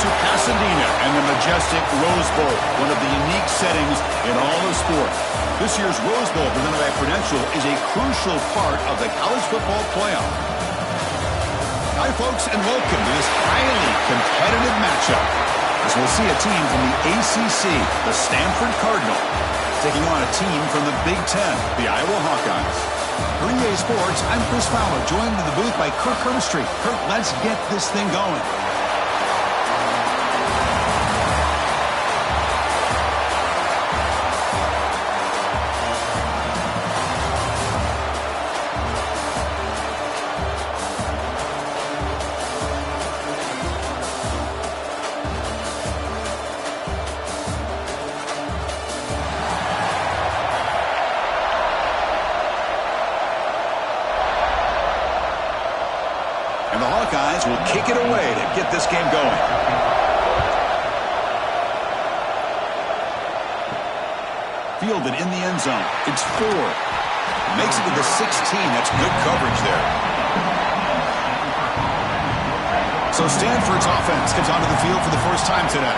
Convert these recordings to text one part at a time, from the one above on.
to Pasadena and the majestic Rose Bowl, one of the unique settings in all of sport. This year's Rose Bowl, presented by Prudential, is a crucial part of the college football playoff. Hi, folks, and welcome to this highly competitive matchup, as we'll see a team from the ACC, the Stanford Cardinal, taking on a team from the Big Ten, the Iowa Hawkeyes. For EA Sports, I'm Chris Fowler, joined in the booth by Kirk Herbstreit. Kirk, let's get this thing going. And the Hawkeyes will kick it away to get this game going. Fielded in the end zone. It's 4. Makes it to the 16. That's good coverage there. So Stanford's offense comes onto the field for the first time today.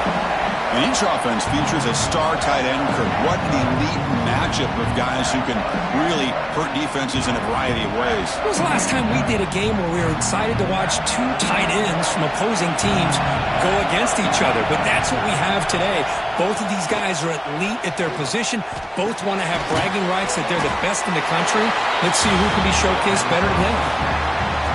And each offense features a star tight end. What an elite matchup of guys who can really hurt defenses in a variety of ways. When was the last time we did a game where we were excited to watch two tight ends from opposing teams go against each other? But that's what we have today. Both of these guys are elite at their position. Both want to have bragging rights that they're the best in the country. Let's see who can be showcased better than them.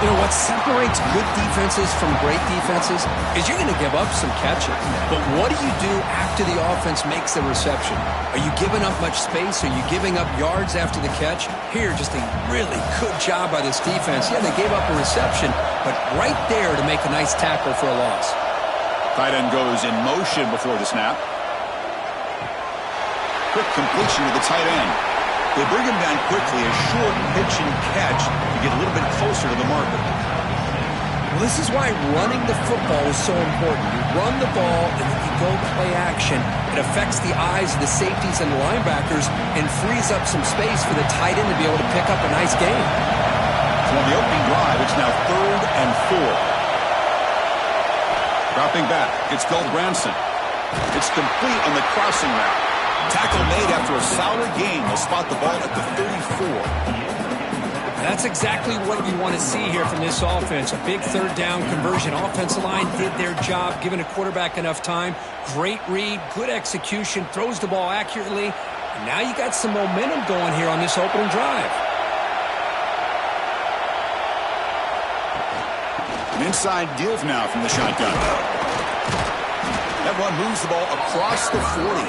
You know, what separates good defenses from great defenses is you're going to give up some catching. But what do you do after the offense makes the reception? Are you giving up much space? Are you giving up yards after the catch? Here, just a really good job by this defense. Yeah, they gave up a reception, but right there to make a nice tackle for a loss. Tight end goes in motion before the snap. Quick completion to the tight end. They bring him down quickly, a short pitch and catch to get a little bit closer to the marker. Well, this is why running the football is so important. You run the ball, and then you go play action. It affects the eyes of the safeties and the linebackers and frees up some space for the tight end to be able to pick up a nice game. So on the opening drive, it's now 3rd and 4. Dropping back, it's Goldbranson. It's complete on the crossing route. Tackle made after a solid gain. They'll spot the ball at the 34. That's exactly what you want to see here from this offense. A big 3rd down conversion. Offensive line did their job, giving a quarterback enough time. Great read, good execution, throws the ball accurately. And now you got some momentum going here on this opening drive. An inside give now from the shotgun. That one moves the ball across the 40.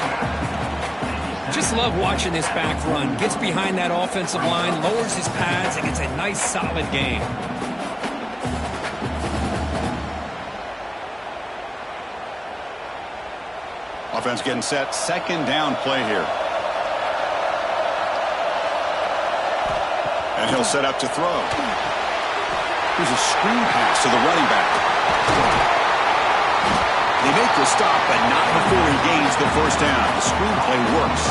Just love watching this back run. Gets behind that offensive line, lowers his pads, and gets a nice, solid gain. Offense getting set. 2nd down play here. And he'll set up to throw. Here's a screen pass to the running back. They make the stop, but not before he gains the 1st down. The screenplay works.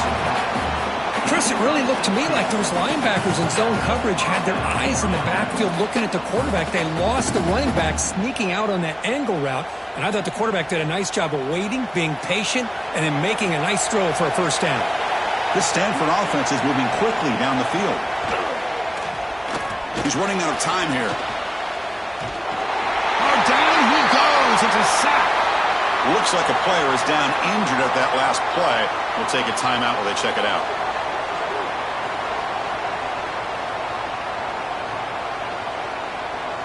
Chris, it really looked to me like those linebackers in zone coverage had their eyes in the backfield looking at the quarterback. They lost the running back sneaking out on that angle route, and I thought the quarterback did a nice job of waiting, being patient, and then making a nice throw for a 1st down. This Stanford offense is moving quickly down the field. He's running out of time here. Oh, down he goes. It's a sack. Looks like a player is down injured at that last play. We'll take a timeout while they check it out.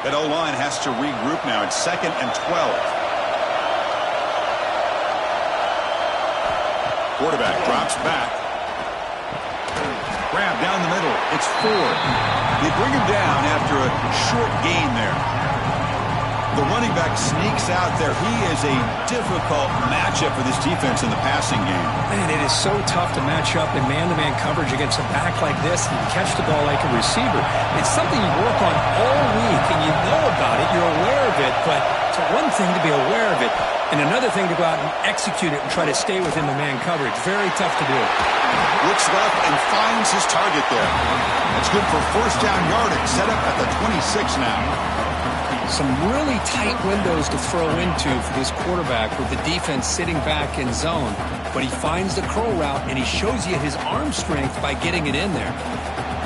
That O-line has to regroup now. It's 2nd and 12. Quarterback drops back. Grab down the middle. It's 4. They bring him down after a short gain there. The running back sneaks out there. He is a difficult matchup for this defense in the passing game. Man, it is so tough to match up in man-to-man coverage against a back like this and catch the ball like a receiver. It's something you work on all week, and you know about it. You're aware of it, but it's one thing to be aware of it, and another thing to go out and execute it and try to stay within the man coverage. Very tough to do. Looks left and finds his target there. That's good for 1st down yardage. Set up at the 26 now. Some really tight windows to throw into for this quarterback with the defense sitting back in zone. But he finds the curl route, and he shows you his arm strength by getting it in there.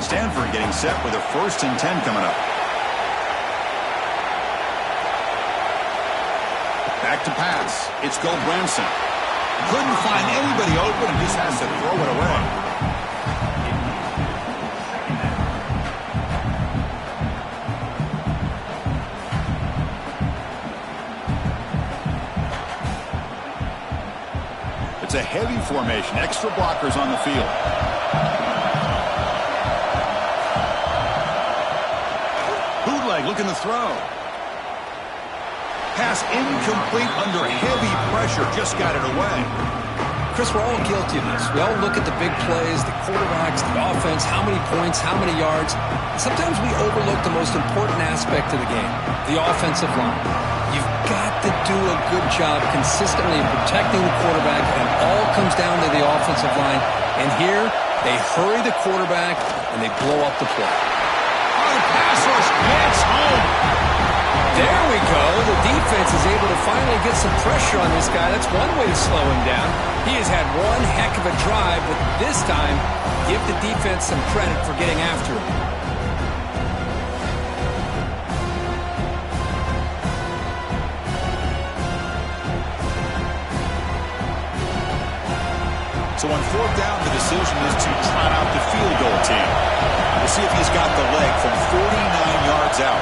Stanford getting set with a 1st and 10 coming up. Back to pass. It's Branson. Couldn't find anybody open and just has to throw it away. It's a heavy formation. Extra blockers on the field. Bootleg looking to throw. Pass incomplete under heavy pressure. Just got it away. Chris, we're all guilty of this. We all look at the big plays, the quarterbacks, the offense, how many points, how many yards. Sometimes we overlook the most important aspect of the game, the offensive line. You've got to do a good job consistently protecting the quarterback, and it all comes down to the offensive line. And here, they hurry the quarterback, and they blow up the play. Oh, the pass rush gets home. There we go. The defense is able to finally get some pressure on this guy. That's one way to slow him down. He has had one heck of a drive, but this time, give the defense some credit for getting after him. So on 4th down, the decision is to trot out the field goal team. We'll see if he's got the leg from 49 yards out.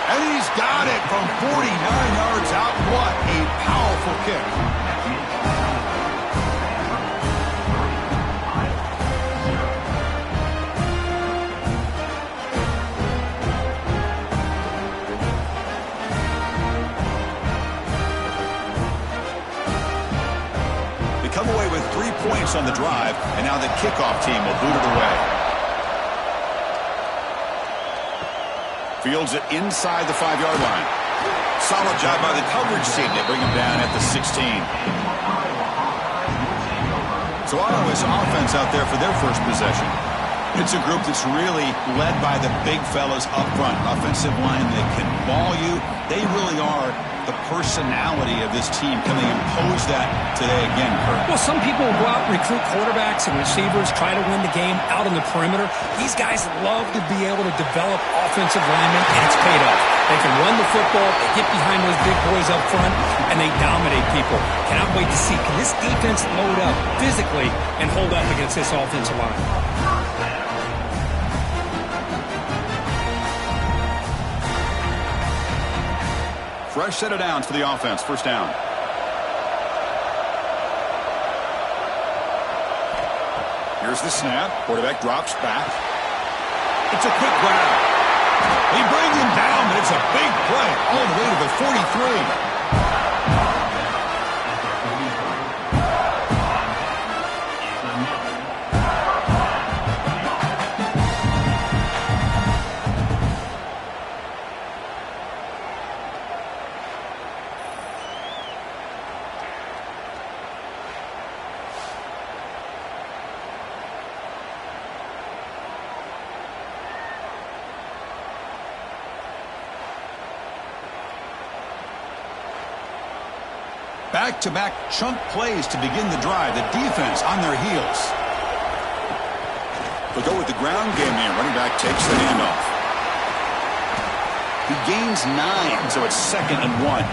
And he's got it from 49 yards out. What a powerful kick. They come away with 3 points on the drive, and now the kickoff team will boot it away. Fields it inside the 5-yard line. Solid job by the coverage team. They bring him down at the 16. So Iowa's offense out there for their first possession. It's a group that's really led by the big fellas up front. Offensive line that can ball you. They really are the personality of this team. Can they impose that today again, Kurt? Well, some people will go out and recruit quarterbacks and receivers, try to win the game out on the perimeter. These guys love to be able to develop offensive linemen, and it's paid off. They can run the football, they get behind those big boys up front, and they dominate people. Cannot wait to see, can this defense load up physically and hold up against this offensive line? Fresh set of downs for the offense. 1st down. Here's the snap. Quarterback drops back. It's a quick grab. They bring him down, but it's a big play all the way to the 43. Back-to-back chunk plays to begin the drive. The defense on their heels. They'll go with the ground game here. Running back takes the handoff. He gains 9, so it's 2nd and 1.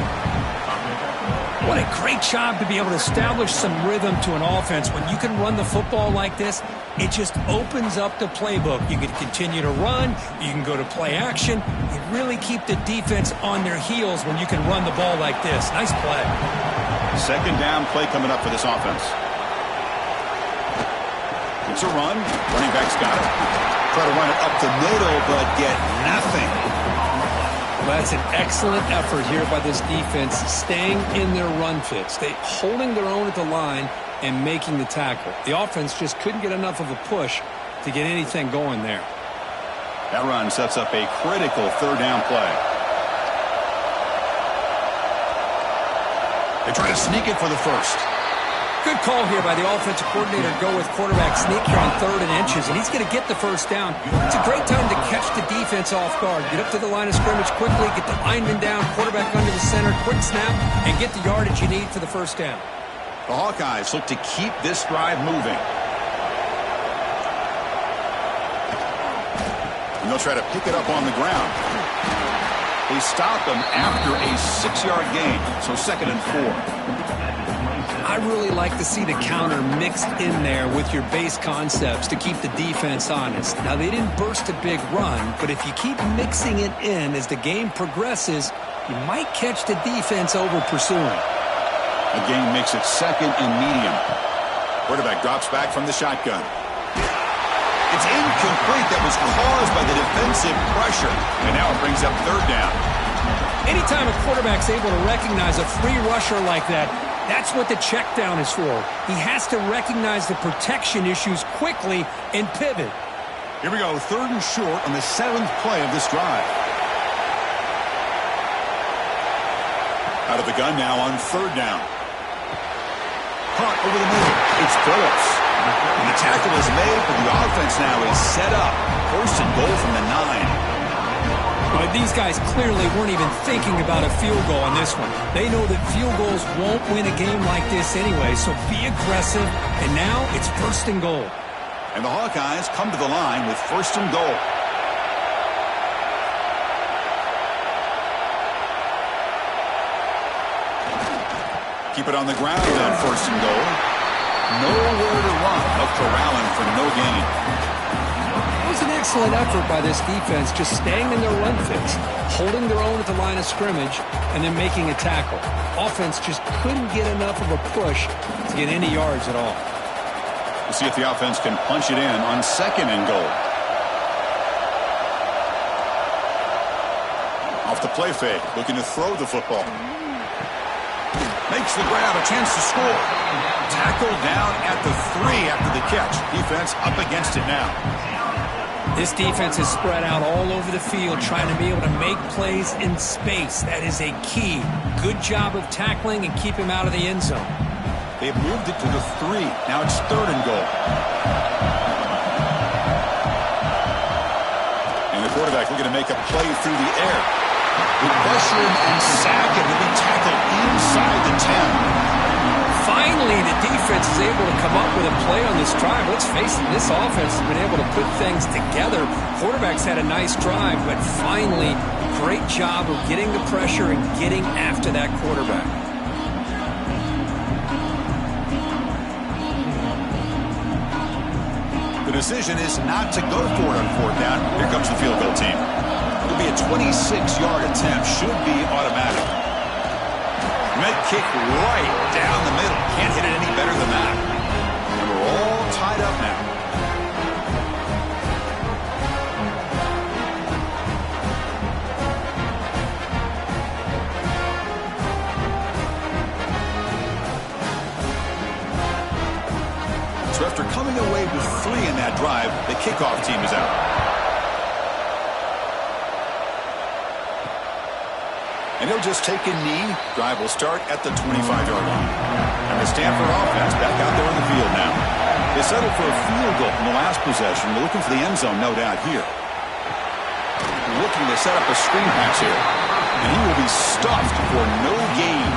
What a great job to be able to establish some rhythm to an offense. When you can run the football like this, it just opens up the playbook. You can continue to run. You can go to play action. You really keep the defense on their heels when you can run the ball like this. Nice play. 2nd down play coming up for this offense. It's a run. Running back's got it. Try to run it up the middle, but get nothing. Well, that's an excellent effort here by this defense, staying in their run fits. They holding their own at the line and making the tackle. The offense just couldn't get enough of a push to get anything going there. That run sets up a critical 3rd down play. They try to sneak it for the 1st. Good call here by the offensive coordinator to go with quarterback sneak here on 3rd and inches, and he's going to get the 1st down. It's a great time to catch the defense defense off guard. Get up to the line of scrimmage quickly, get the lineman down, quarterback under the center, quick snap, and get the yardage you need for the first down. The Hawkeyes look to keep this drive moving. And they'll try to pick it up on the ground. They stop them after a 6-yard gain, so 2nd and 4. I really like to see the counter mixed in there with your base concepts to keep the defense honest. Now, they didn't burst a big run, but if you keep mixing it in as the game progresses, you might catch the defense over pursuing. A gain makes it 2nd and medium. Quarterback drops back from the shotgun. It's incomplete. That was caused by the defensive pressure. And now it brings up 3rd down. Anytime a quarterback's able to recognize a free rusher like that, that's what the check down is for. He has to recognize the protection issues quickly and pivot. Here we go, 3rd and short on the 7th play of this drive. Out of the gun now on 3rd down. Caught over the middle. It's Phillips. And the tackle is made, but the offense now is set up. 1st and goal from the 9. But these guys clearly weren't even thinking about a field goal on this one. They know that field goals won't win a game like this anyway, so be aggressive. And now it's 1st and goal. And the Hawkeyes come to the line with 1st and goal. Keep it on the ground on 1st and goal. Nowhere to run. Up corralling for no gain. It was an excellent effort by this defense, just staying in their run fits, holding their own at the line of scrimmage, and then making a tackle. Offense just couldn't get enough of a push to get any yards at all. We'll see if the offense can punch it in on 2nd and goal. Off the play fake, looking to throw the football. Makes the grab, a chance to score. Tackled down at the 3 after the catch. Defense up against it now. This defense is spread out all over the field, trying to be able to make plays in space. That is a key. Good job of tackling and keep him out of the end zone. They've moved it to the 3. Now it's 3rd and goal. And the quarterback looking to make a play through the air. We pressure him and sack him to be tackled inside the 10. Finally, the defense is able to come up with a play on this drive. Let's face it, this offense has been able to put things together. Quarterback's had a nice drive, but finally, great job of getting the pressure and getting after that quarterback. The decision is not to go for it on 4th down. Here comes the field goal team. It'll be a 26-yard attempt. Should be automatic. Mid-kick right down the middle. Can't hit it any better than that. And we're all tied up now. So after coming away with 3 in that drive, the kickoff team is out. And he'll just take a knee. Drive will start at the 25-yard line. And the Stanford offense back out there on the field now. They settled for a field goal from the last possession. They're looking for the end zone, no doubt, here. Looking to set up a screen pass here. And he will be stuffed for no gain.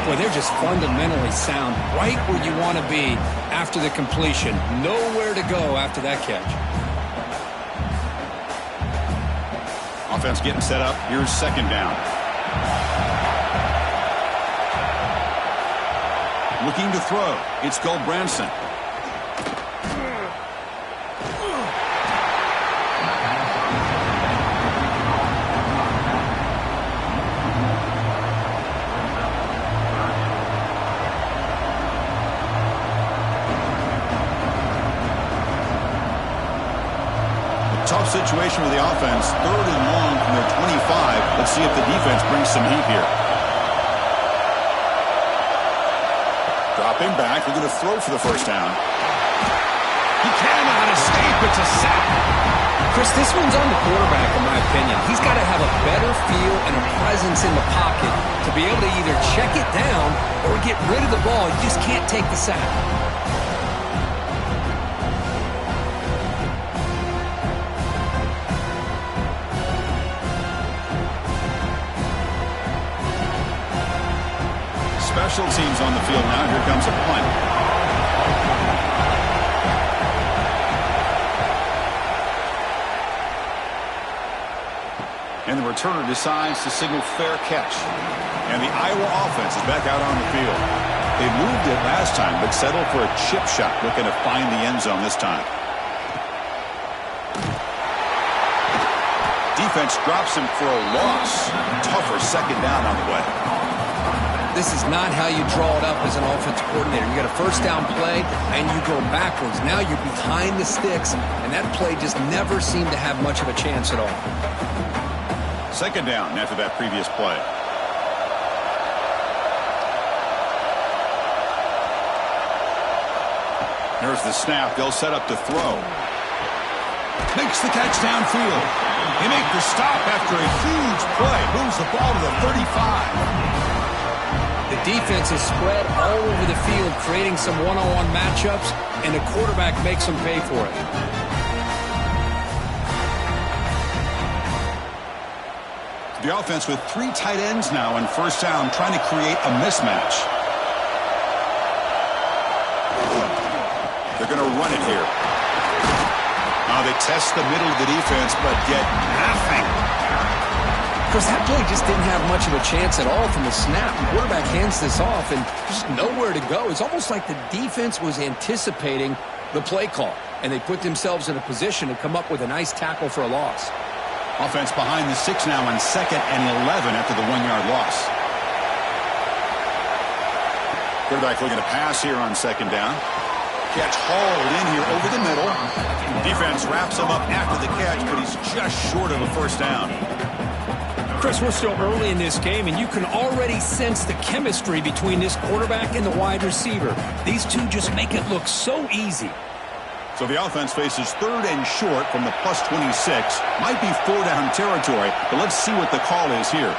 Boy, they're just fundamentally sound, right where you want to be after the completion. Nowhere to go after that catch. Offense getting set up. Here's 2nd down. Looking to throw. It's Goldbranson. Tough situation with the offense. 3rd and long from their 25. Let's see if the defense brings some heat here. Dropping back. We're going to throw for the 1st down. He cannot escape. It's a sack. Chris, this one's on the quarterback, in my opinion. He's got to have a better feel and a presence in the pocket to be able to either check it down or get rid of the ball. You just can't take the sack. Special teams on the field now. Here comes a punt. And the returner decides to signal fair catch. And the Iowa offense is back out on the field. They moved it last time, but settled for a chip shot, looking to find the end zone this time. Defense drops him for a loss. Tougher second down on the way. This is not how you draw it up as an offensive coordinator. You got a first down play, and you go backwards. Now you're behind the sticks, and that play just never seemed to have much of a chance at all. Second down after that previous play. There's the snap. They'll set up to throw. Makes the catch downfield. They make the stop after a huge play. Moves the ball to the 35. The defense is spread all over the field, creating some one-on-one matchups, and the quarterback makes them pay for it. The offense with 3 tight ends now in first down, trying to create a mismatch. They're going to run it here. Now they test the middle of the defense, but get nothing. Chris, that play just didn't have much of a chance at all from the snap. The quarterback hands this off, and just nowhere to go. It's almost like the defense was anticipating the play call, and they put themselves in a position to come up with a nice tackle for a loss. Offense behind the 6 now on 2nd and 11 after the 1-yard loss. Quarterback looking to pass here on 2nd down. Catch hauled in here over the middle. Defense wraps him up after the catch, but he's just short of a first down. Chris, we're still early in this game, and you can already sense the chemistry between this quarterback and the wide receiver. These two just make it look so easy. So the offense faces 3rd and short from the plus 26. Might be 4-down territory, but let's see what the call is here.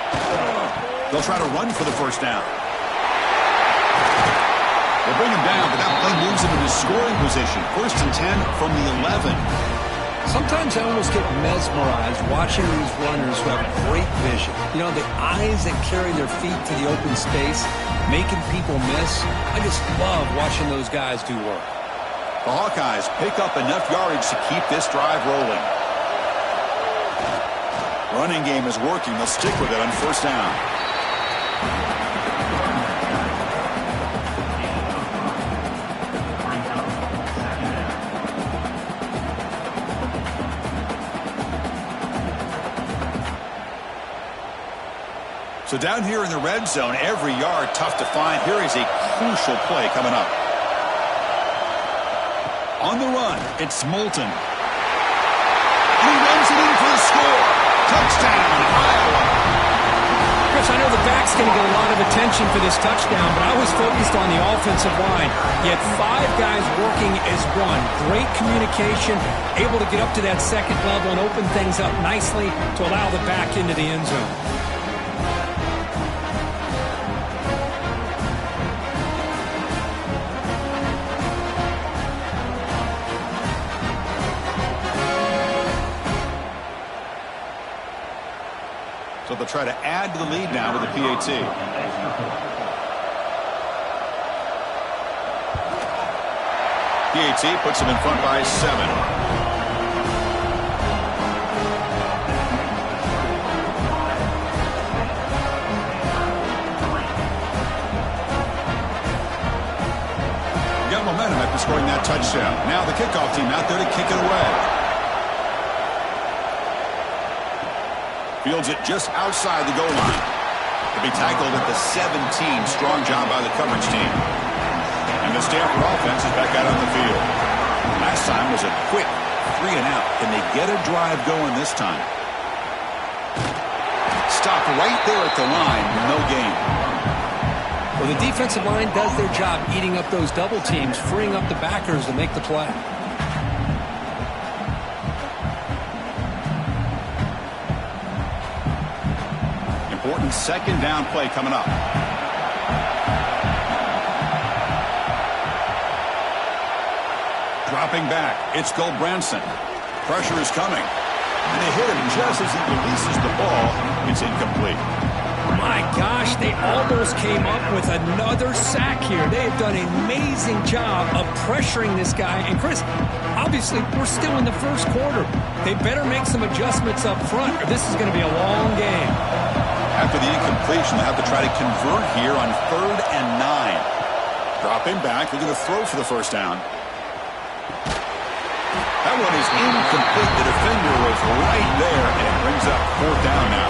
They'll try to run for the first down. They'll bring him down, but that play moves him into scoring position. 1st and 10 from the 11. Sometimes I almost get mesmerized watching these runners who have great vision. You know, the eyes that carry their feet to the open space, making people miss. I just love watching those guys do work. The Hawkeyes pick up enough yardage to keep this drive rolling. Running game is working. They'll stick with it on first down. So down here in the red zone, every yard tough to find. Here is a crucial play coming up. On the run, it's Moulton. He runs it in for the score. Touchdown, Iowa. Chris, I know the back's going to get a lot of attention for this touchdown, but I was focused on the offensive line. Yet 5 guys working as one. Great communication, able to get up to that second level and open things up nicely to allow the back into the end zone. So they'll try to add to the lead now with the PAT. PAT puts them in front by 7. Got momentum after scoring that touchdown. Now the kickoff team out there to kick it away. Fields it just outside the goal line. To be tackled at the 17. Strong job by the coverage team. And the Stanford offense is back out on the field. Last time was a quick 3 and out. Can they get a drive going this time? Stop right there at the line. No gain. Well, the defensive line does their job eating up those double teams, freeing up the backers to make the play. Important second down play coming up. Dropping back, it's Goldbranson. Pressure is coming. And they hit him just as he releases the ball. It's incomplete. My gosh, they almost came up with another sack here. They have done an amazing job of pressuring this guy. And Chris, obviously, we're still in the first quarter. They better make some adjustments up front, or this is going to be a long game. After the incompletion, they'll have to try to convert here on 3rd and 9. Dropping back, looking to throw for the first down. That one is incomplete. The defender was right there, and it brings up 4th down now.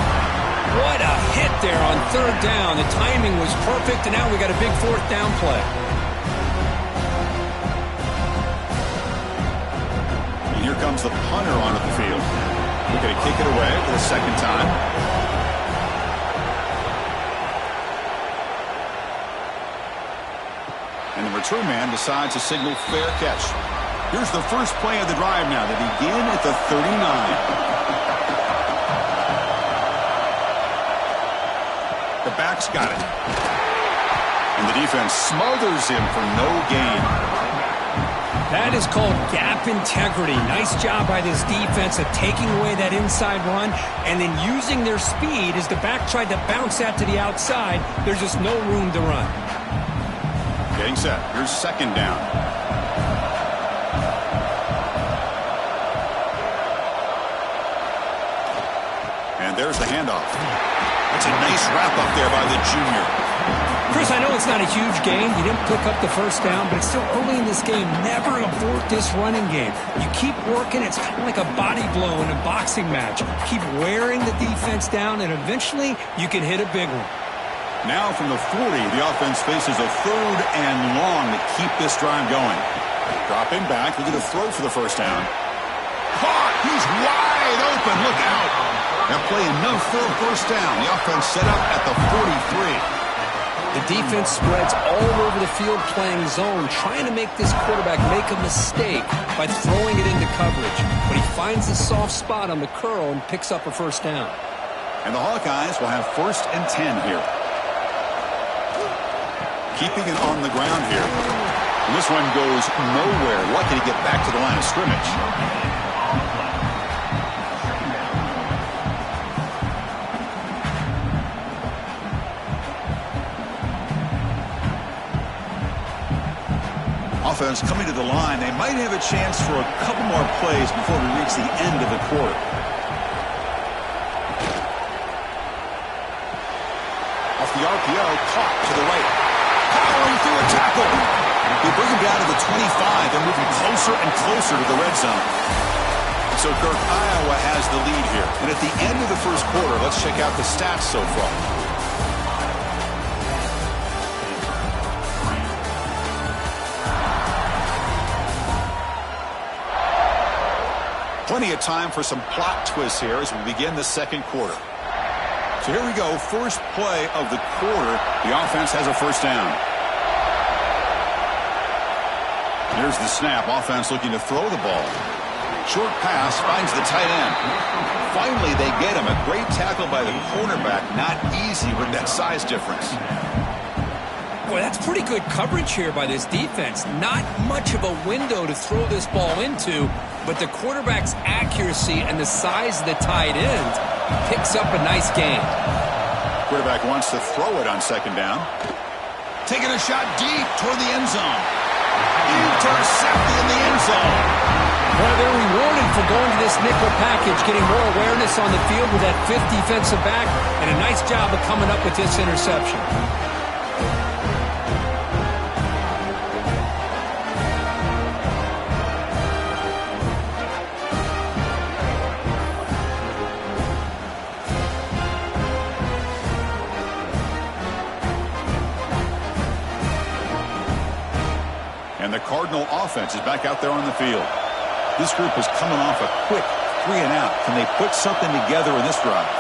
What a hit there on 3rd down. The timing was perfect, and now we got a big 4th down play. And here comes the punter onto the field. We're going to kick it away for the second time. And the return man decides to signal fair catch. Here's the first play of the drive now. They begin at the 39. The back's got it. And the defense smothers him for no gain. That is called gap integrity. Nice job by this defense of taking away that inside run and then using their speed as the back tried to bounce that to the outside. There's just no room to run. Getting set. Here's 2nd down. And there's the handoff. It's a nice wrap-up there by the junior. Chris, I know it's not a huge gain. You didn't pick up the first down, but it's still early in this game. Never abort this running game. You keep working. It's kind of like a body blow in a boxing match. Keep wearing the defense down, and eventually you can hit a big one. Now from the 40, the offense faces a 3rd and long to keep this drive going. Dropping back, looking to throw for the first down. Caught! He's wide open. Look out! That play enough for a first down. The offense set up at the 43. The defense spreads all over the field playing zone, trying to make this quarterback make a mistake by throwing it into coverage. But he finds the soft spot on the curl and picks up a first down. And the Hawkeyes will have 1st and 10 here. Keeping it on the ground here. And this one goes nowhere. Lucky to get back to the line of scrimmage. Offense coming to the line. They might have a chance for a couple more plays before we reach the end of the quarter. Off the RPO, caught to the right. Powering through a tackle. They bring him down to the 25. They're moving closer and closer to the red zone. So Kirk, Iowa has the lead here. And at the end of the first quarter, let's check out the stats so far. Plenty of time for some plot twists here as we begin the second quarter. So here we go. First play of the quarter. The offense has a first down. Here's the snap. Offense looking to throw the ball. Short pass finds the tight end. Finally, they get him. A great tackle by the cornerback. Not easy with that size difference. Boy, that's pretty good coverage here by this defense. Not much of a window to throw this ball into, but the quarterback's accuracy and the size of the tight end picks up a nice gain. Quarterback wants to throw it on 2nd down. Taking a shot deep toward the end zone. Intercepted in the end zone. Well, they're rewarded for going to this nickel package, getting more awareness on the field with that 5th defensive back, and a nice job of coming up with this interception. And the Cardinal offense is back out there on the field. This group is coming off a quick 3-and-out. Can they put something together in this drive?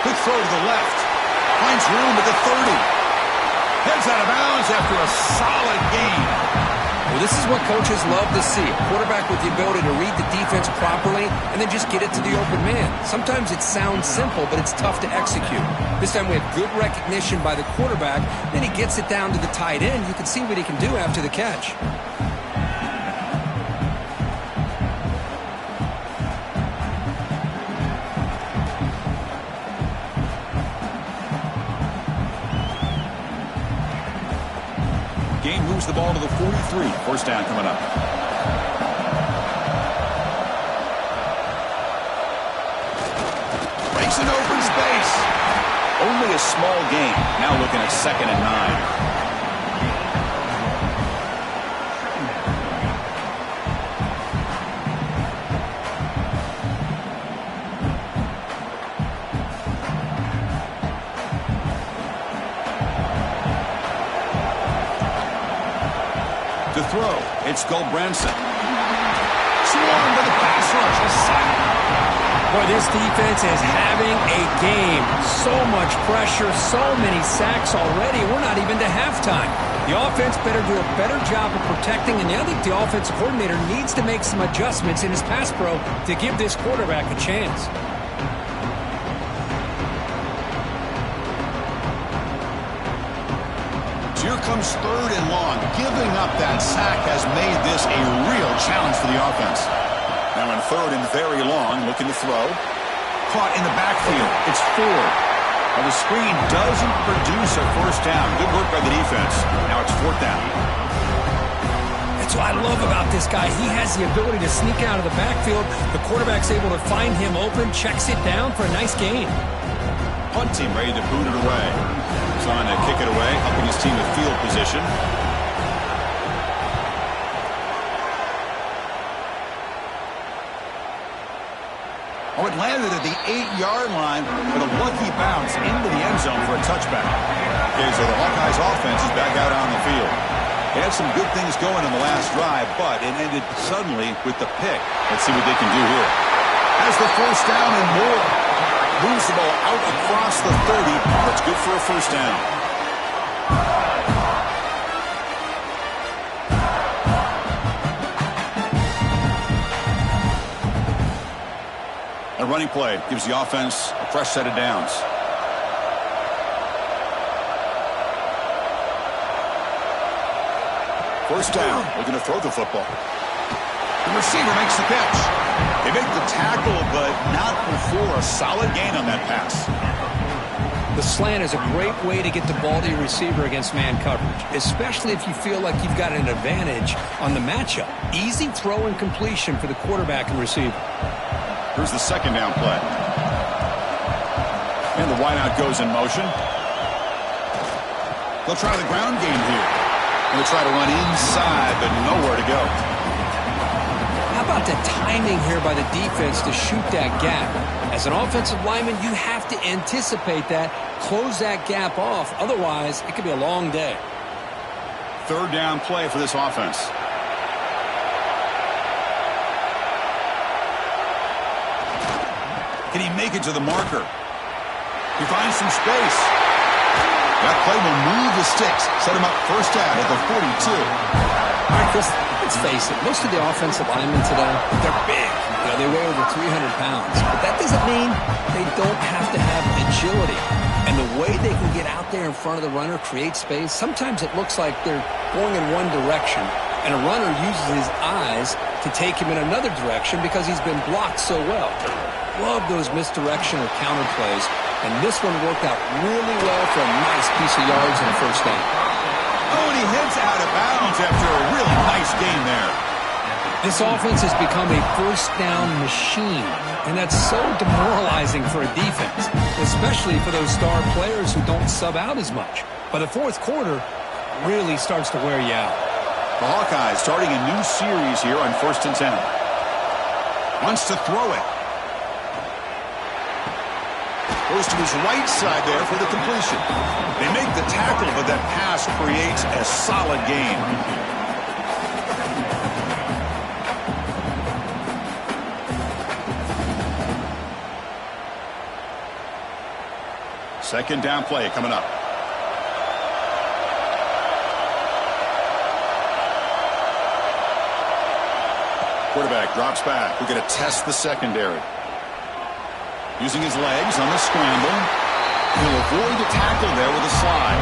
Quick throw to the left. Finds room at the 30. Heads out of bounds after a solid gain. Well, this is what coaches love to see. A quarterback with the ability to read the defense properly and then just get it to the open man. Sometimes it sounds simple, but it's tough to execute. This time we have good recognition by the quarterback. Then he gets it down to the tight end. You can see what he can do after the catch. the ball to the 43. First down coming up. Breaks an open space. Only a small gain. Now looking at 2nd and 9. To throw, it's Goldbranson. Swarmed by the pass rush. A sack. Boy, this defense is having a game. So much pressure, so many sacks already. We're not even to halftime. The offense better do a better job of protecting, and I think the offensive coordinator needs to make some adjustments in his pass pro to give this quarterback a chance. Here comes 3rd and long. Giving up that sack has made this a real challenge for the offense. Now in 3rd and very long, looking to throw. Caught in the backfield. It's Ford. Well, the screen doesn't produce a first down. Good work by the defense. Now it's 4th down. That's what I love about this guy. He has the ability to sneak out of the backfield. The quarterback's able to find him open, checks it down for a nice gain. Punt team ready to boot it away. Trying to kick it away, helping his team with field position. Oh, it landed at the 8-yard line with a lucky bounce into the end zone for a touchback. Okay, so the Hawkeyes offense is back out on the field. They had some good things going in the last drive, but it ended suddenly with the pick. Let's see what they can do here. Has the first down and more. Moves the ball out across the 30. That's good for a first down. A running play gives the offense a fresh set of downs. First down. Looking to throw the football. The receiver makes the catch. They make the tackle, but not before a solid gain on that pass. The slant is a great way to get the ball to your receiver against man coverage, especially if you feel like you've got an advantage on the matchup. Easy throw and completion for the quarterback and receiver. Here's the 2nd down play. And the wideout goes in motion. They'll try the ground game here. And they'll try to run inside, but nowhere to go. How about the timing here by the defense to shoot that gap? As an offensive lineman, you have to anticipate that, close that gap off. Otherwise, it could be a long day. 3rd down play for this offense. Can he make it to the marker? He finds some space. That play will move the sticks. Set him up first down at the 42. All right, Chris, let's face it. Most of the offensive linemen today, they're big. You know, they weigh over 300 pounds. But that doesn't mean they don't have to have agility. And the way they can get out there in front of the runner, create space, sometimes it looks like they're going in one direction, and a runner uses his eyes to take him in another direction because he's been blocked so well. Love those misdirection or counter plays, and this one worked out really well for a nice piece of yards and a first down. Oh, and he heads out of bounds after a really nice gain there. This offense has become a first down machine, and that's so demoralizing for a defense, especially for those star players who don't sub out as much. By the 4th quarter, really starts to wear you out. The Hawkeyes starting a new series here on 1st and 10. Wants to throw it. Goes to his right side there for the completion. They make the tackle, but that pass creates a solid gain. Second down play coming up. Quarterback drops back. We're going to test the secondary. Using his legs on the scramble. He'll avoid the tackle there with a slide.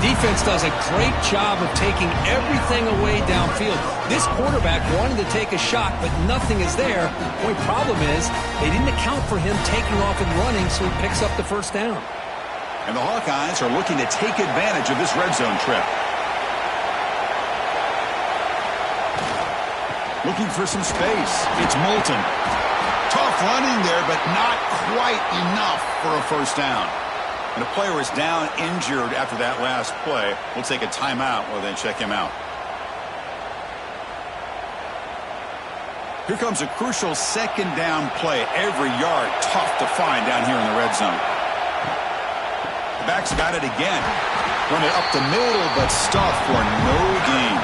Defense does a great job of taking everything away downfield. This quarterback wanted to take a shot, but nothing is there. The only problem is they didn't account for him taking off and running, so he picks up the first down. And the Hawkeyes are looking to take advantage of this red zone trip. Looking for some space. It's Moulton. Tough running there, but not quite enough for a first down. And a player is down injured after that last play. We'll take a timeout while they check him out. Here comes a crucial second down play. Every yard tough to find down here in the red zone. The back's got it again. Run it up the middle, but stuff for no gain.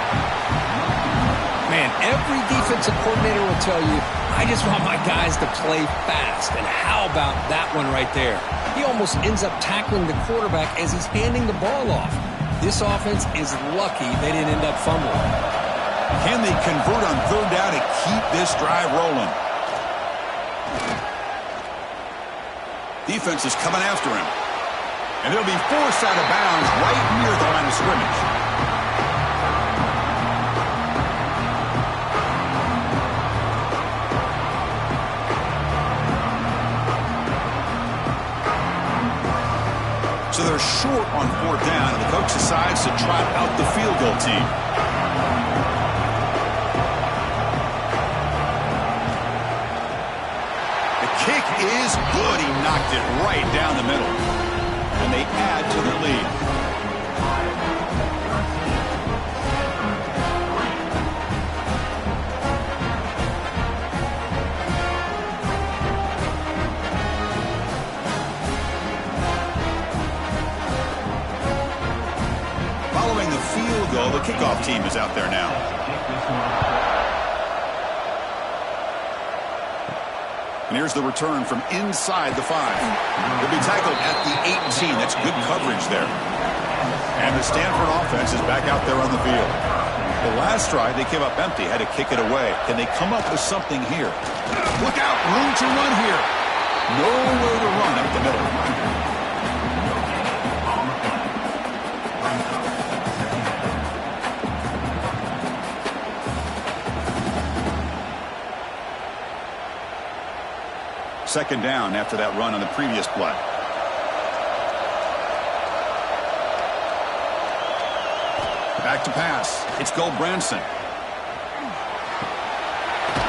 Man, every defensive coordinator will tell you, I just want my guys to play fast. And how about that one right there? He almost ends up tackling the quarterback as he's handing the ball off. This offense is lucky they didn't end up fumbling. Can they convert on third down to keep this drive rolling? Defense is coming after him. And they'll be forced out of bounds right near the line of scrimmage. So they're short on fourth down, and the coach decides to trot out the field goal team. The kick is good. He knocked it right down the middle. And they add to their lead. Following the field goal, the kickoff team is out there now. And here's the return from inside the 5. He'll be tackled at the 18. That's good coverage there. And the Stanford offense is back out there on the field. The last drive, they came up empty, had to kick it away. Can they come up with something here? Look out, room to run here. Nowhere to run up the middle. Second down after that run on the previous play. Back to pass. It's Branson.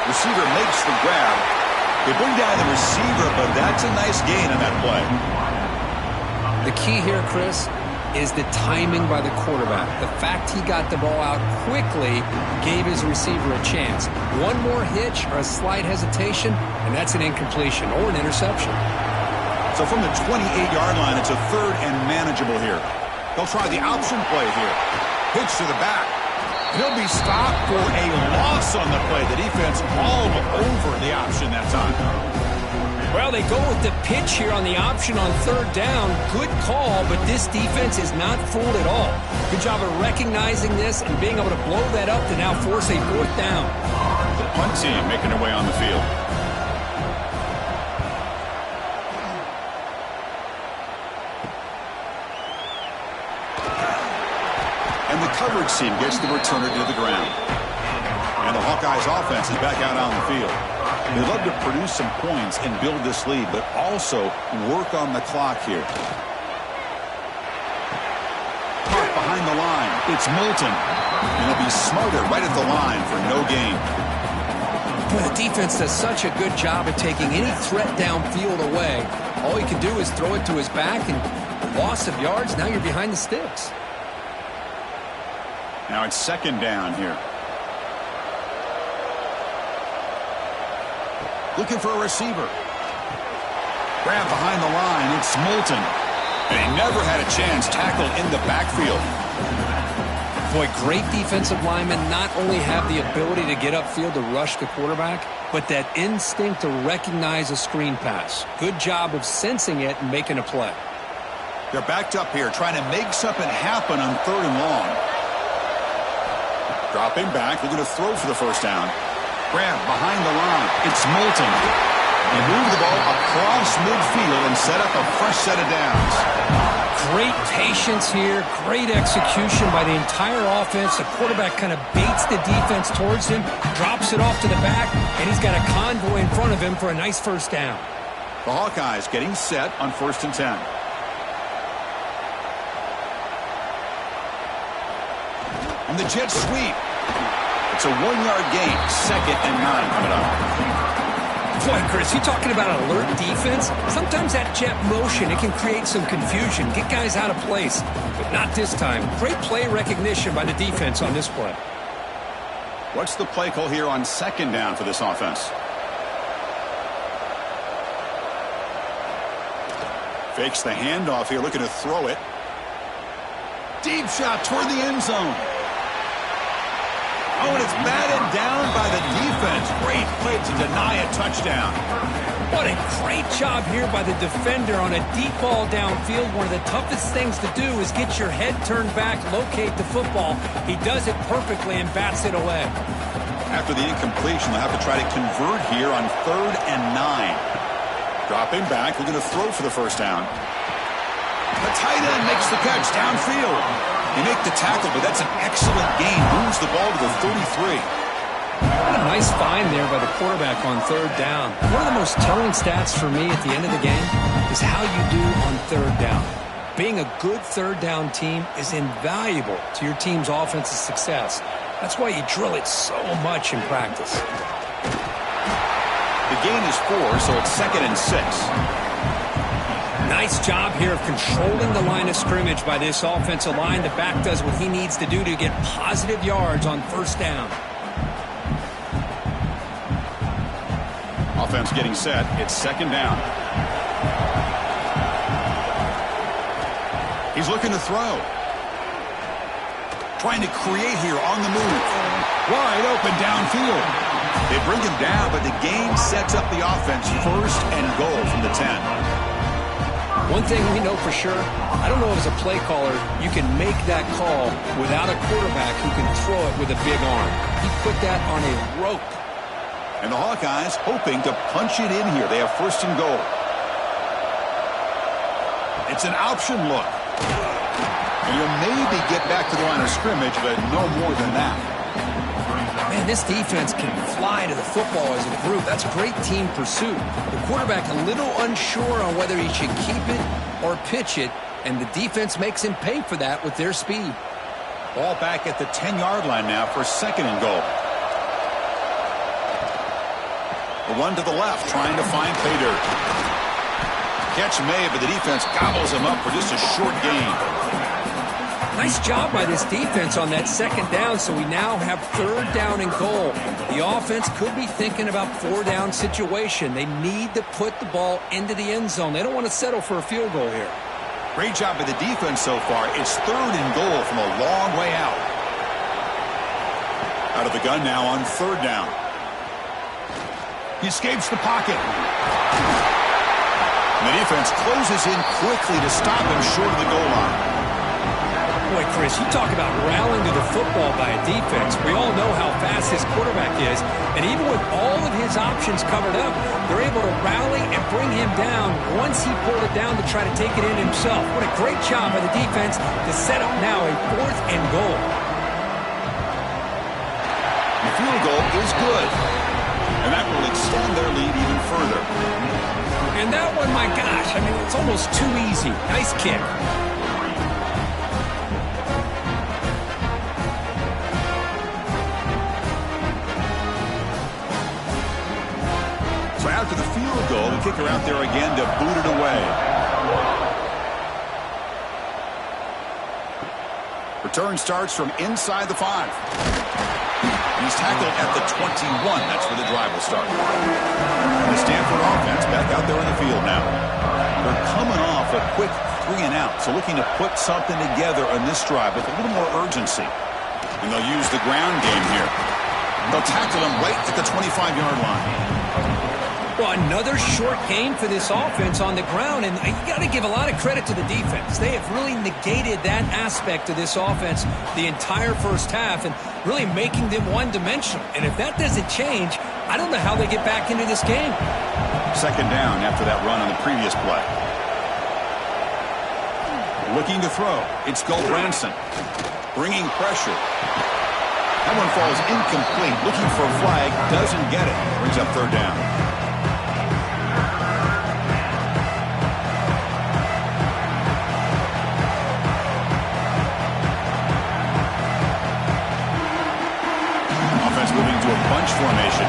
Receiver makes the grab. They bring down the receiver, but that's a nice gain on that play. The key here, Chris, is the timing by the quarterback. The fact he got the ball out quickly gave his receiver a chance. One more hitch or a slight hesitation, and that's an incompletion or an interception. So from the 28-yard line, it's a third and manageable here. They'll try the option play here. Pitch to the back. He'll be stopped for a loss on the play. The defense all over the option that time. Well, they go with the pitch here on the option on third down. Good call, but this defense is not fooled at all. Good job of recognizing this and being able to blow that up to now force a fourth down. The punt team making their way on the field. And the coverage team gets the returner to the ground. And the Hawkeyes offense is back out on the field. They love to produce some points and build this lead, but also work on the clock here. Caught behind the line. It's Moulton. And he'll be smarter right at the line for no gain. Boy, the defense does such a good job of taking any threat downfield away. All he can do is throw it to his back, and loss of yards, now you're behind the sticks. Now it's second down here. Looking for a receiver. Grab behind the line. It's Moulton. And he never had a chance tackled in the backfield. Boy, great defensive linemen not only have the ability to get upfield to rush the quarterback, but that instinct to recognize a screen pass. Good job of sensing it and making a play. They're backed up here trying to make something happen on third and long. Dropping back, looking to throw for the first down. Grab behind the line. It's Moulton. He moved the ball across midfield and set up a fresh set of downs. Great patience here. Great execution by the entire offense. The quarterback kind of baits the defense towards him, drops it off to the back, and he's got a convoy in front of him for a nice first down. The Hawkeyes getting set on 1st and 10. And the jet sweep. It's a 1-yard gain. 2nd and 9 coming up. Boy, Chris, you talking about an alert defense? Sometimes that jet motion, it can create some confusion, get guys out of place. But not this time. Great play recognition by the defense on this play. What's the play call here on 2nd down for this offense? Fakes the handoff here, looking to throw it. Deep shot toward the end zone. Oh, and it's batted down by the defense. Great play to deny a touchdown. What a great job here by the defender on a deep ball downfield. One of the toughest things to do is get your head turned back, locate the football. He does it perfectly and bats it away. After the incompletion, they'll have to try to convert here on 3rd and 9. Dropping back, looking to throw for the first down. The tight end makes the catch downfield. They make the tackle, but that's an excellent gain. Moves the ball to the 33. What a nice find there by the quarterback on 3rd down. One of the most telling stats for me at the end of the game is how you do on 3rd down. Being a good 3rd down team is invaluable to your team's offensive success. That's why you drill it so much in practice. The gain is 4, so it's 2nd and 6. Nice job here of controlling the line of scrimmage by this offensive line. The back does what he needs to do to get positive yards on 1st down. Offense getting set. It's 2nd down. He's looking to throw. Trying to create here on the move. Wide open downfield. They bring him down, but the gain sets up the offense 1st and goal from the 10. One thing we know for sure, I don't know if as a play caller you can make that call without a quarterback who can throw it with a big arm. He put that on a rope. And the Hawkeyes hoping to punch it in here. They have 1st and goal. It's an option look. And you'll maybe get back to the line of scrimmage, but no more than that. Man, this defense can fly to the football as a group. That's great team pursuit. The quarterback a little unsure on whether he should keep it or pitch it, and the defense makes him pay for that with their speed. Ball back at the 10-yard line now for 2nd and goal. The run to the left, trying to find pay dirt. Catch made, but the defense gobbles him up for just a short gain. Nice job by this defense on that 2nd down, so we now have 3rd down and goal. The offense could be thinking about 4-down situation. They need to put the ball into the end zone. They don't want to settle for a field goal here. Great job by the defense so far. It's 3rd and goal from a long way out. Out of the gun now on 3rd down. He escapes the pocket. And the defense closes in quickly to stop him short of the goal line. Boy, Chris, you talk about rallying to the football by a defense. We all know how fast his quarterback is, and even with all of his options covered up, they're able to rally and bring him down once he pulled it down to try to take it in himself. What a great job by the defense to set up now a 4th and goal. The field goal is good, and that will extend their lead even further. And that one, my gosh, I mean, it's almost too easy. Nice kick. After the field goal, the kicker out there again to boot it away. Return starts from inside the 5. He's tackled at the 21. That's where the drive will start. And the Stanford offense back out there in the field now. They're coming off a quick 3 and out, so looking to put something together on this drive with a little more urgency. And they'll use the ground game here. They'll tackle him right at the 25-yard line. Well, another short gain for this offense on the ground, and you got to give a lot of credit to the defense. They have really negated that aspect of this offense the entire first half and really making them one-dimensional. And if that doesn't change, I don't know how they get back into this game. 2nd down after that run on the previous play. Looking to throw. It's Goldbranson. Bringing pressure. That one falls incomplete. Looking for a flag. Doesn't get it. Brings up 3rd down. bunch formation.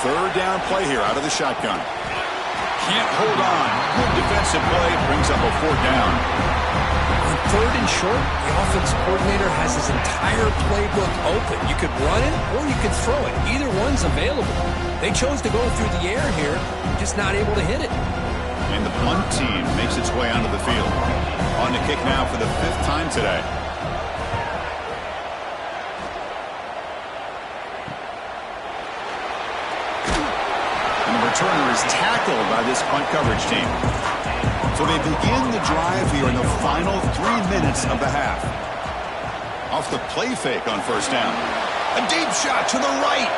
Third down play here out of the shotgun. Can't hold on. Good defensive play. Brings up a fourth down. On third and short, the offensive coordinator has his entire playbook open. You could run it or you could throw it. Either one's available. They chose to go through the air here, just not able to hit it. And the punt team makes its way onto the field. On to kick now for the 5th time today. And the returner is tackled by this punt coverage team. So they begin the drive here in the final 3 minutes of the half. Off the play fake on first down. A deep shot to the right.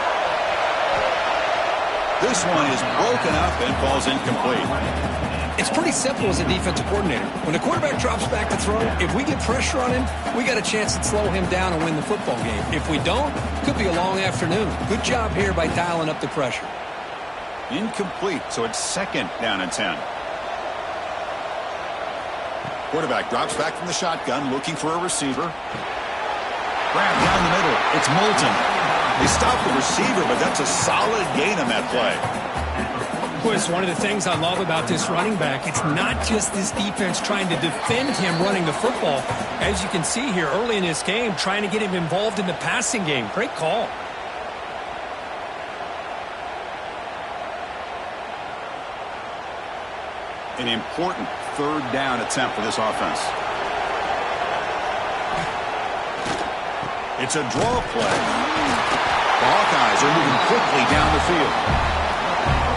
This one is broken up and falls incomplete. It's pretty simple as a defensive coordinator. When the quarterback drops back to throw, if we get pressure on him, we got a chance to slow him down and win the football game. If we don't, it could be a long afternoon. Good job here by dialing up the pressure. Incomplete, so it's 2nd down and 10. Quarterback drops back from the shotgun, looking for a receiver. Grab down the middle. It's Moulton. They stop the receiver, but that's a solid gain on that play. Boy, it's one of the things I love about this running back. It's not just this defense trying to defend him running the football. As you can see here early in this game, trying to get him involved in the passing game. Great call. An important 3rd down attempt for this offense. It's a draw play. The Hawkeyes are moving quickly down the field.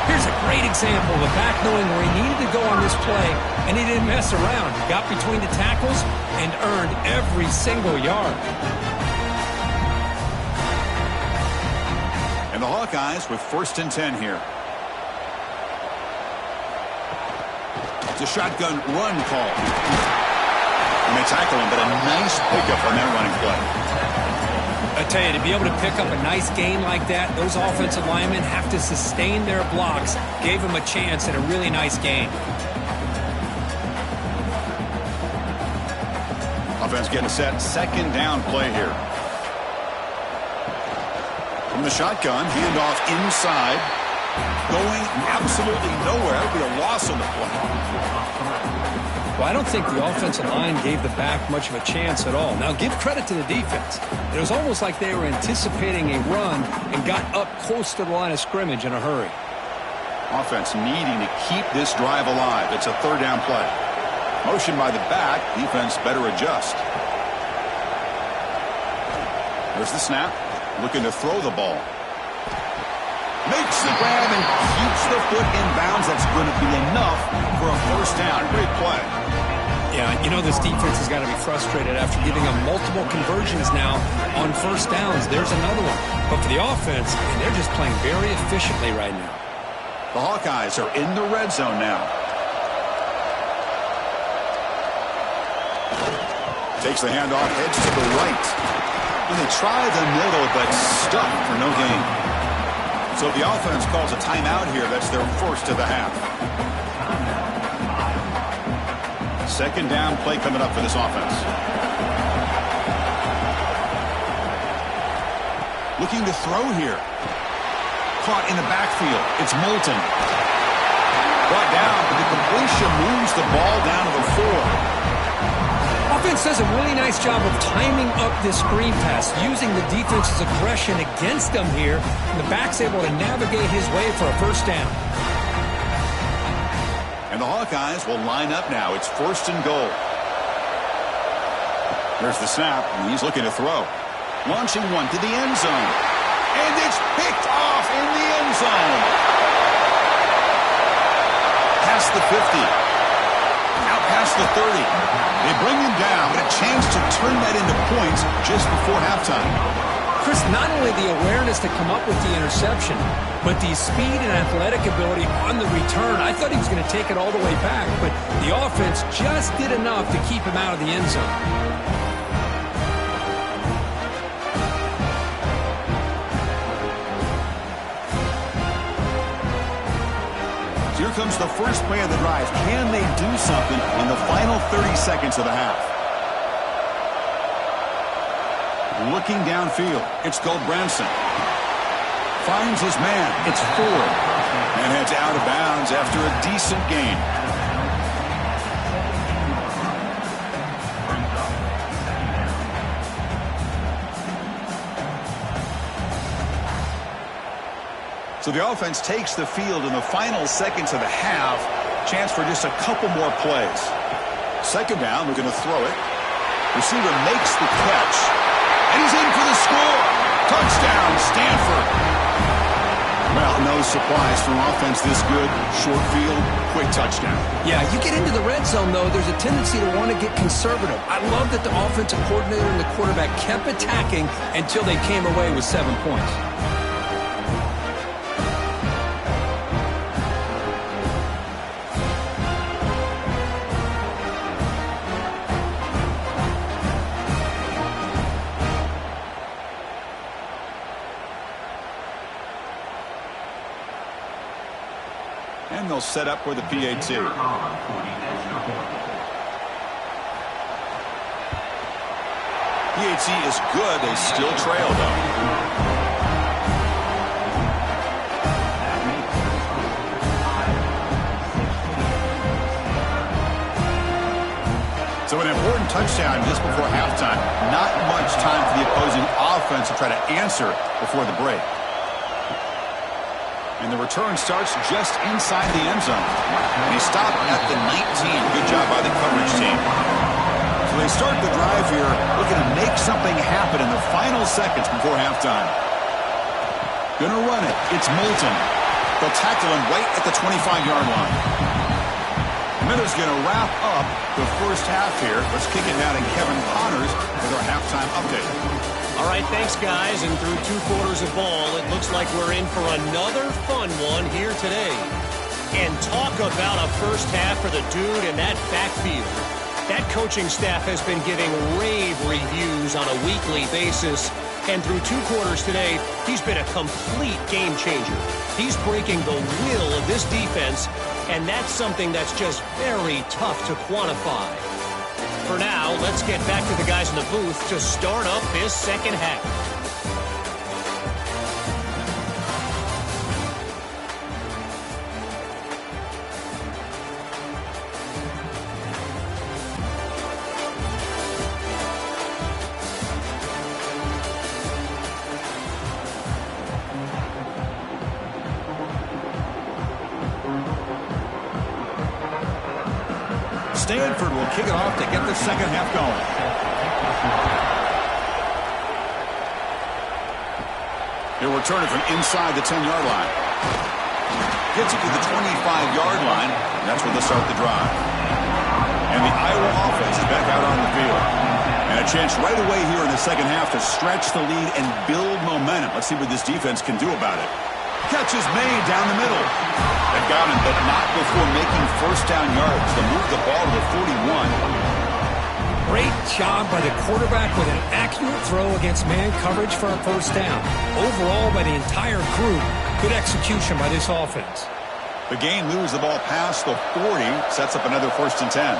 Here's a great example of a back knowing where he needed to go on this play, and he didn't mess around. He got between the tackles and earned every single yard. And the Hawkeyes with 1st and 10 here. It's a shotgun run call. And they tackle him, but a nice pickup on that running play. I tell you, to be able to pick up a nice gain like that, those offensive linemen have to sustain their blocks. Gave him a chance at a really nice gain. Offense getting set. 2nd down play here. From the shotgun, handoff inside. Going absolutely nowhere. That would be a loss on the play. Well, I don't think the offensive line gave the back much of a chance at all. Now, give credit to the defense. It was almost like they were anticipating a run and got up close to the line of scrimmage in a hurry. Offense needing to keep this drive alive. It's a 3rd down play. Motion by the back. Defense better adjust. There's the snap. Looking to throw the ball. Makes the grab and keeps the foot in bounds. That's going to be enough for a 1st down. Great play. Yeah, you know this defense has got to be frustrated after giving them multiple conversions now on 1st downs. There's another one. But for the offense, I mean, they're just playing very efficiently right now. The Hawkeyes are in the red zone now. Takes the handoff, heads to the right. And they try the middle, but stuck for no gain. So the offense calls a timeout here. That's their 1st of the half. 2nd down play coming up for this offense. Looking to throw here. Caught in the backfield. It's Moulton. Brought down, but the completion moves the ball down to the 4. Offense does a really nice job of timing up this screen pass, using the defense's aggression against them here, and the back's able to navigate his way for a 1st down. And the Hawkeyes will line up now. It's 1st and goal. There's the snap, and he's looking to throw. Launching one to the end zone. And it's picked off in the end zone. Past the 50. Out past the 30. They bring him down, but a chance to turn that into points just before halftime. Chris, not only the awareness to come up with the interception, but the speed and athletic ability on the return. I thought he was going to take it all the way back, but the offense just did enough to keep him out of the end zone. Here comes the first play of the drive. Can they do something in the final 30 seconds of the half? Looking downfield. It's Goldbranson. Finds his man. It's Ford. And heads out of bounds after a decent gain. So the offense takes the field in the final seconds of the half. Chance for just a couple more plays. Second down, we're going to throw it. Receiver makes the catch. And he's in for the score. Touchdown, Stanford. Well, no surprise from offense this good. Short field, quick touchdown. Yeah, you get into the red zone, though, there's a tendency to want to get conservative. I love that the offensive coordinator and the quarterback kept attacking until they came away with 7 points. And they'll set up for the PAT. PAT is good. They still trail, though. So an important touchdown just before halftime. Not much time for the opposing offense to try to answer before the break. And the return starts just inside the end zone. And he stopped at the 19. Good job by the coverage team. So they start the drive here looking to make something happen in the final seconds before halftime. Gonna run it. It's Moulton. They'll tackle him right at the 25-yard line. Miller's gonna wrap up the first half here. Let's kick it now to Kevin Connors with our halftime update. All right, thanks, guys. And through 2 quarters of ball, it looks like we're in for another fun one here today. And talk about a first half for the dude in that backfield. That coaching staff has been giving rave reviews on a weekly basis. And through 2 quarters today, he's been a complete game changer. He's breaking the will of this defense, and that's something that's just very tough to quantify. For now, let's get back to the guys in the booth to start up this second half. Stanford will kick it off to get the second half going. He'll return it from inside the 10-yard line. Gets it to the 25-yard line, and that's where they'll start the drive. And the Iowa offense is back out on the field. And a chance right away here in the second half to stretch the lead and build momentum. Let's see what this defense can do about it. Catch is made down the middle. They've got him, but not before making first down yards. They'll move the ball to the 41. Great job by the quarterback with an accurate throw against man coverage for a first down. Overall, by the entire group, good execution by this offense. The game moves the ball past the 40, sets up another 1st and 10.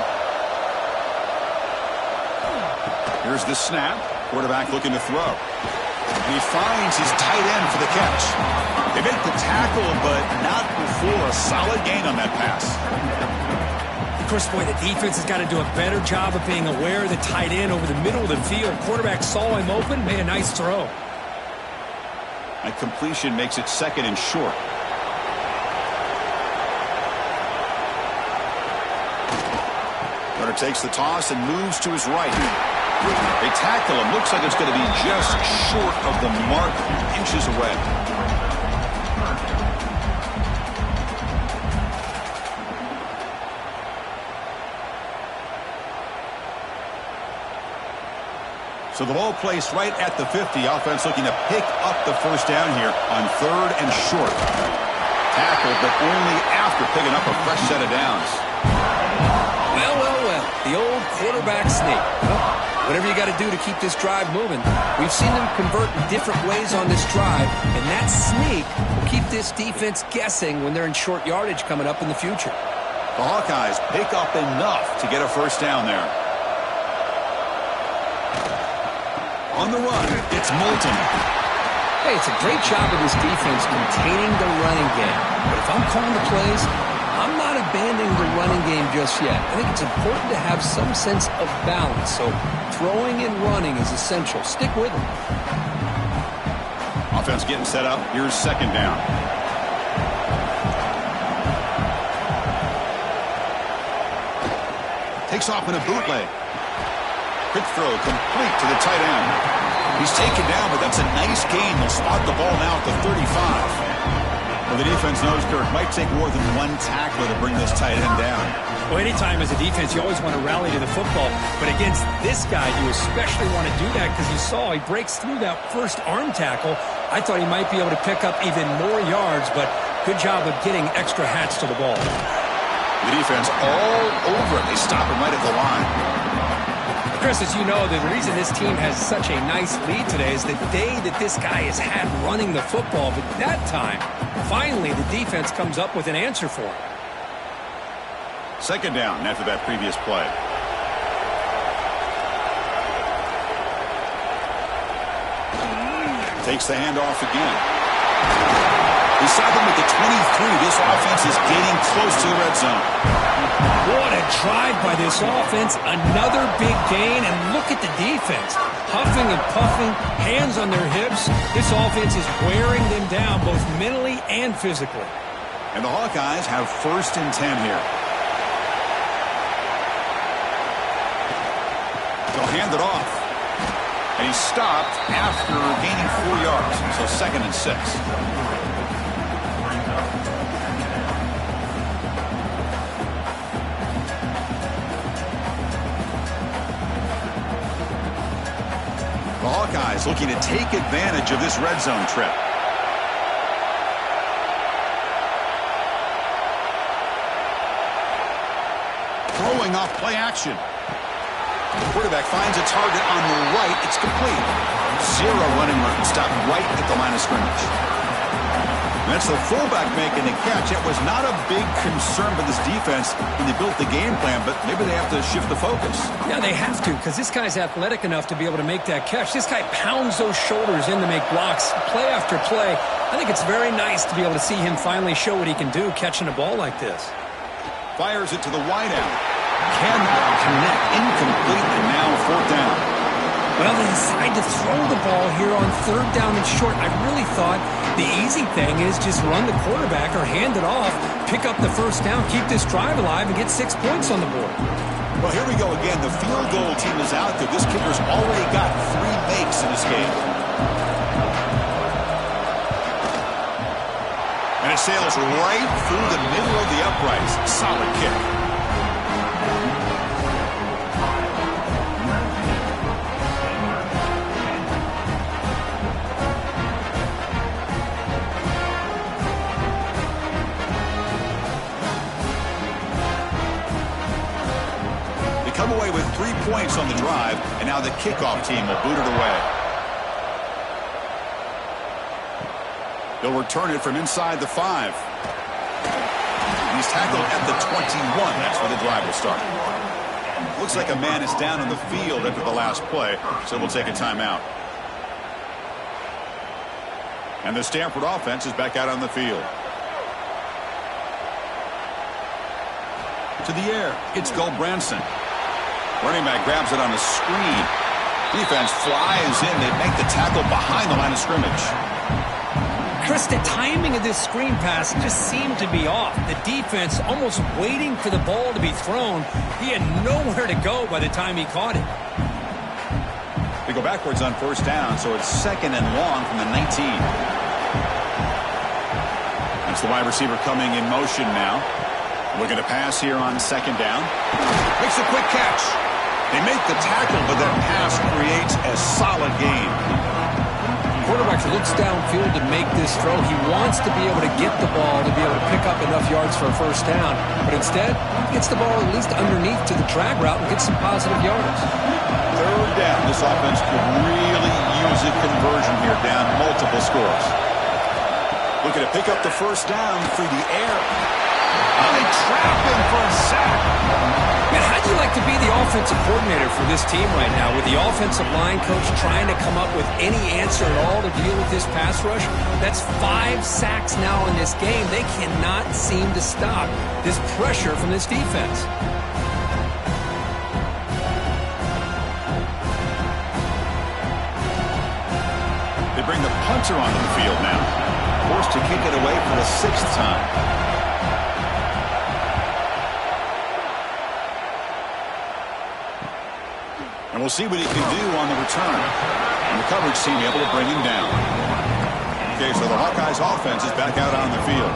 Here's the snap. Quarterback looking to throw. And he finds his tight end for the catch. They make the tackle, but not before a solid gain on that pass. Chris, boy, the defense has got to do a better job of being aware of the tight end over the middle of the field. Quarterback saw him open, made a nice throw. A completion makes it 2nd and short. Runner takes the toss and moves to his right. They tackle him. Looks like it's going to be just short of the mark, inches away. So the ball placed right at the 50. Offense looking to pick up the first down here on 3rd and short. Tackled, but only after picking up a fresh set of downs. Well, well, well. The old quarterback sneak. Well, whatever you got to do to keep this drive moving. We've seen them convert in different ways on this drive, and that sneak will keep this defense guessing when they're in short yardage coming up in the future. The Hawkeyes pick up enough to get a first down there. On the run, it's Moulton. Hey, it's a great job of this defense containing the running game. But if I'm calling the plays, I'm not abandoning the running game just yet. I think it's important to have some sense of balance. So throwing and running is essential. Stick with it. Offense getting set up. Here's second down. Takes off in a bootleg. Quick throw complete to the tight end. He's taken down, but that's a nice gain. They'll spot the ball now at the 35. Well, the defense knows, Kirk, might take more than one tackler to bring this tight end down. Well, anytime as a defense, you always want to rally to the football. But against this guy, you especially want to do that because you saw he breaks through that first arm tackle. I thought he might be able to pick up even more yards, but good job of getting extra hats to the ball. The defense all over it. They stop him right at the line. Chris, as you know, the reason this team has such a nice lead today is the day that this guy has had running the football. But that time, finally, the defense comes up with an answer for him. Second down after that previous play. Takes the handoff again. He saw them at the 23. This offense is getting close to the red zone. What a drive by this offense. Another big gain, and look at the defense. Huffing and puffing, hands on their hips. This offense is wearing them down both mentally and physically. And the Hawkeyes have 1st and 10 here. They'll hand it off. And he stopped after gaining 4 yards. So 2nd and 6. The Hawkeyes looking to take advantage of this red zone trip. Throwing off play action. The quarterback finds a target on the right. It's complete. 0 running room. Stopped right at the line of scrimmage. That's the fullback making the catch. It was not a big concern for this defense when they built the game plan, but maybe they have to shift the focus. Yeah, they have to, because this guy's athletic enough to be able to make that catch. This guy pounds those shoulders in to make blocks play after play. I think it's very nice to be able to see him finally show what he can do catching a ball like this. Fires it to the wideout. Cannot connect. Incomplete, and now 4th down. Well, they decide to throw the ball here on 3rd down and short. I really thought the easy thing is just run the quarterback or hand it off, pick up the 1st down, keep this drive alive, and get 6 points on the board. Well, here we go again. The field goal team is out there. This kicker's already got 3 makes in this game. And it sails right through the middle of the uprights. Solid kick. Come away with 3 points on the drive, and now the kickoff team will boot it away. They'll return it from inside the 5. He's tackled at the 21. That's where the drive will start. Looks like a man is down on the field after the last play, so we'll take a timeout. And the Stanford offense is back out on the field. To the air, it's Goldbranson. Running back grabs it on the screen. Defense flies in. They make the tackle behind the line of scrimmage. Chris, the timing of this screen pass just seemed to be off. The defense almost waiting for the ball to be thrown. He had nowhere to go by the time he caught it. They go backwards on 1st down, so it's 2nd and long from the 19. That's the wide receiver coming in motion now. Looking to pass here on 2nd down. Makes a quick catch. They make the tackle, but that pass creates a solid gain. Quarterback looks downfield to make this throw. He wants to be able to get the ball to be able to pick up enough yards for a 1st down. But instead, he gets the ball at least underneath to the drag route and gets some positive yards. 3rd down. This offense could really use a conversion here, down multiple scores. Looking to pick up the 1st down through the air. Oh, they trap him for a sack. Man, how How'd you like to be the offensive coordinator for this team right now with the offensive line coach trying to come up with any answer at all to deal with this pass rush? That's 5 sacks now in this game. They cannot seem to stop this pressure from this defense. They bring the punter onto the field now. Forced to kick it away for the 6th time. And we'll see what he can do on the return. And the coverage team able to bring him down. Okay, so the Hawkeyes offense is back out on the field.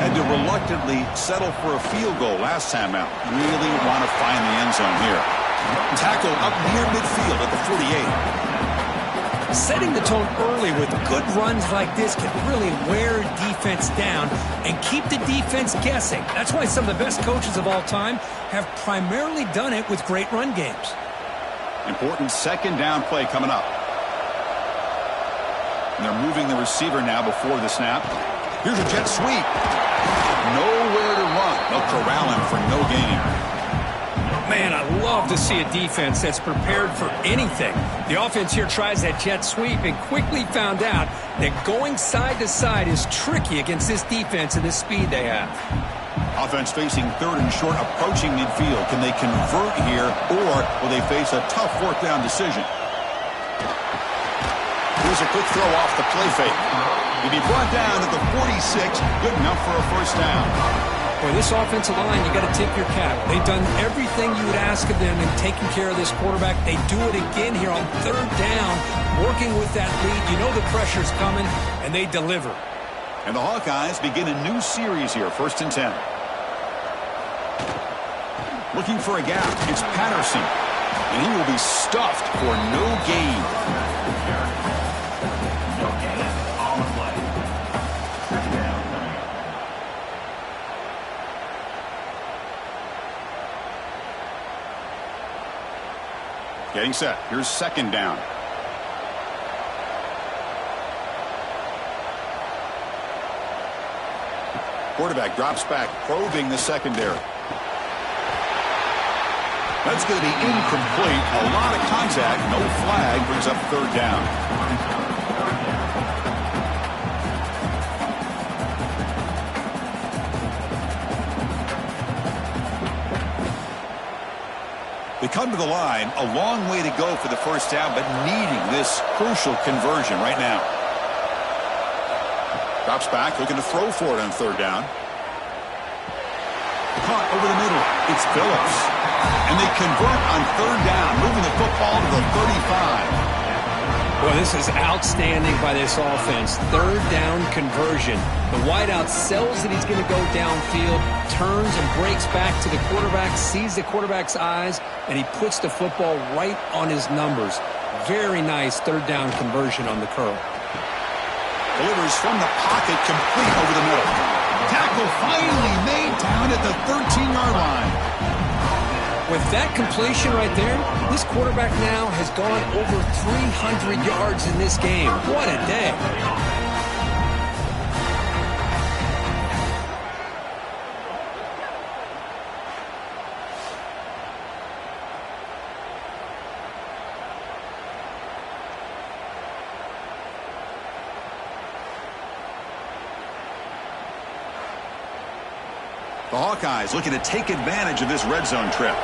Had to reluctantly settle for a field goal last time out. Really want to find the end zone here. Tackle up near midfield at the 48. Setting the tone early with good runs like this can really wear defense down and keep the defense guessing. That's why some of the best coaches of all time have primarily done it with great run games. Important 2nd down play coming up. And they're moving the receiver now before the snap. Here's a jet sweep. Nowhere to run. They'll corral him for no gain. Man, I love to see a defense that's prepared for anything. The offense here tries that jet sweep and quickly found out that going side to side is tricky against this defense and the speed they have. Offense facing 3rd and short, approaching midfield. Can they convert here, or will they face a tough 4th down decision? Here's a quick throw off the play fake. He'll be brought down at the 46, good enough for a 1st down. Boy, this offensive line, you got to tip your cap. They've done everything you would ask of them in taking care of this quarterback. They do it again here on 3rd down, working with that lead. You know the pressure's coming, and they deliver. And the Hawkeyes begin a new series here, 1st and 10. Looking for a gap, it's Patterson. And he will be stuffed for no gain. Getting set. Here's 2nd down. Quarterback drops back, probing the secondary. That's going to be incomplete. A lot of contact. No flag. Brings up 3rd down. They come to the line. A long way to go for the 1st down, but needing this crucial conversion right now. Drops back, looking to throw for it on 3rd down. Caught over the middle. It's Phillips. And they convert on 3rd down, moving the football to the 35. Well, this is outstanding by this offense. 3rd down conversion. The wideout sells that he's going to go downfield, turns and breaks back to the quarterback, sees the quarterback's eyes, and he puts the football right on his numbers. Very nice 3rd down conversion on the curl. Delivers from the pocket, complete over the middle. Tackle finally made down at the 13-yard line. With that completion right there, this quarterback now has gone over 300 yards in this game. What a day. The Hawkeyes looking to take advantage of this red zone trip.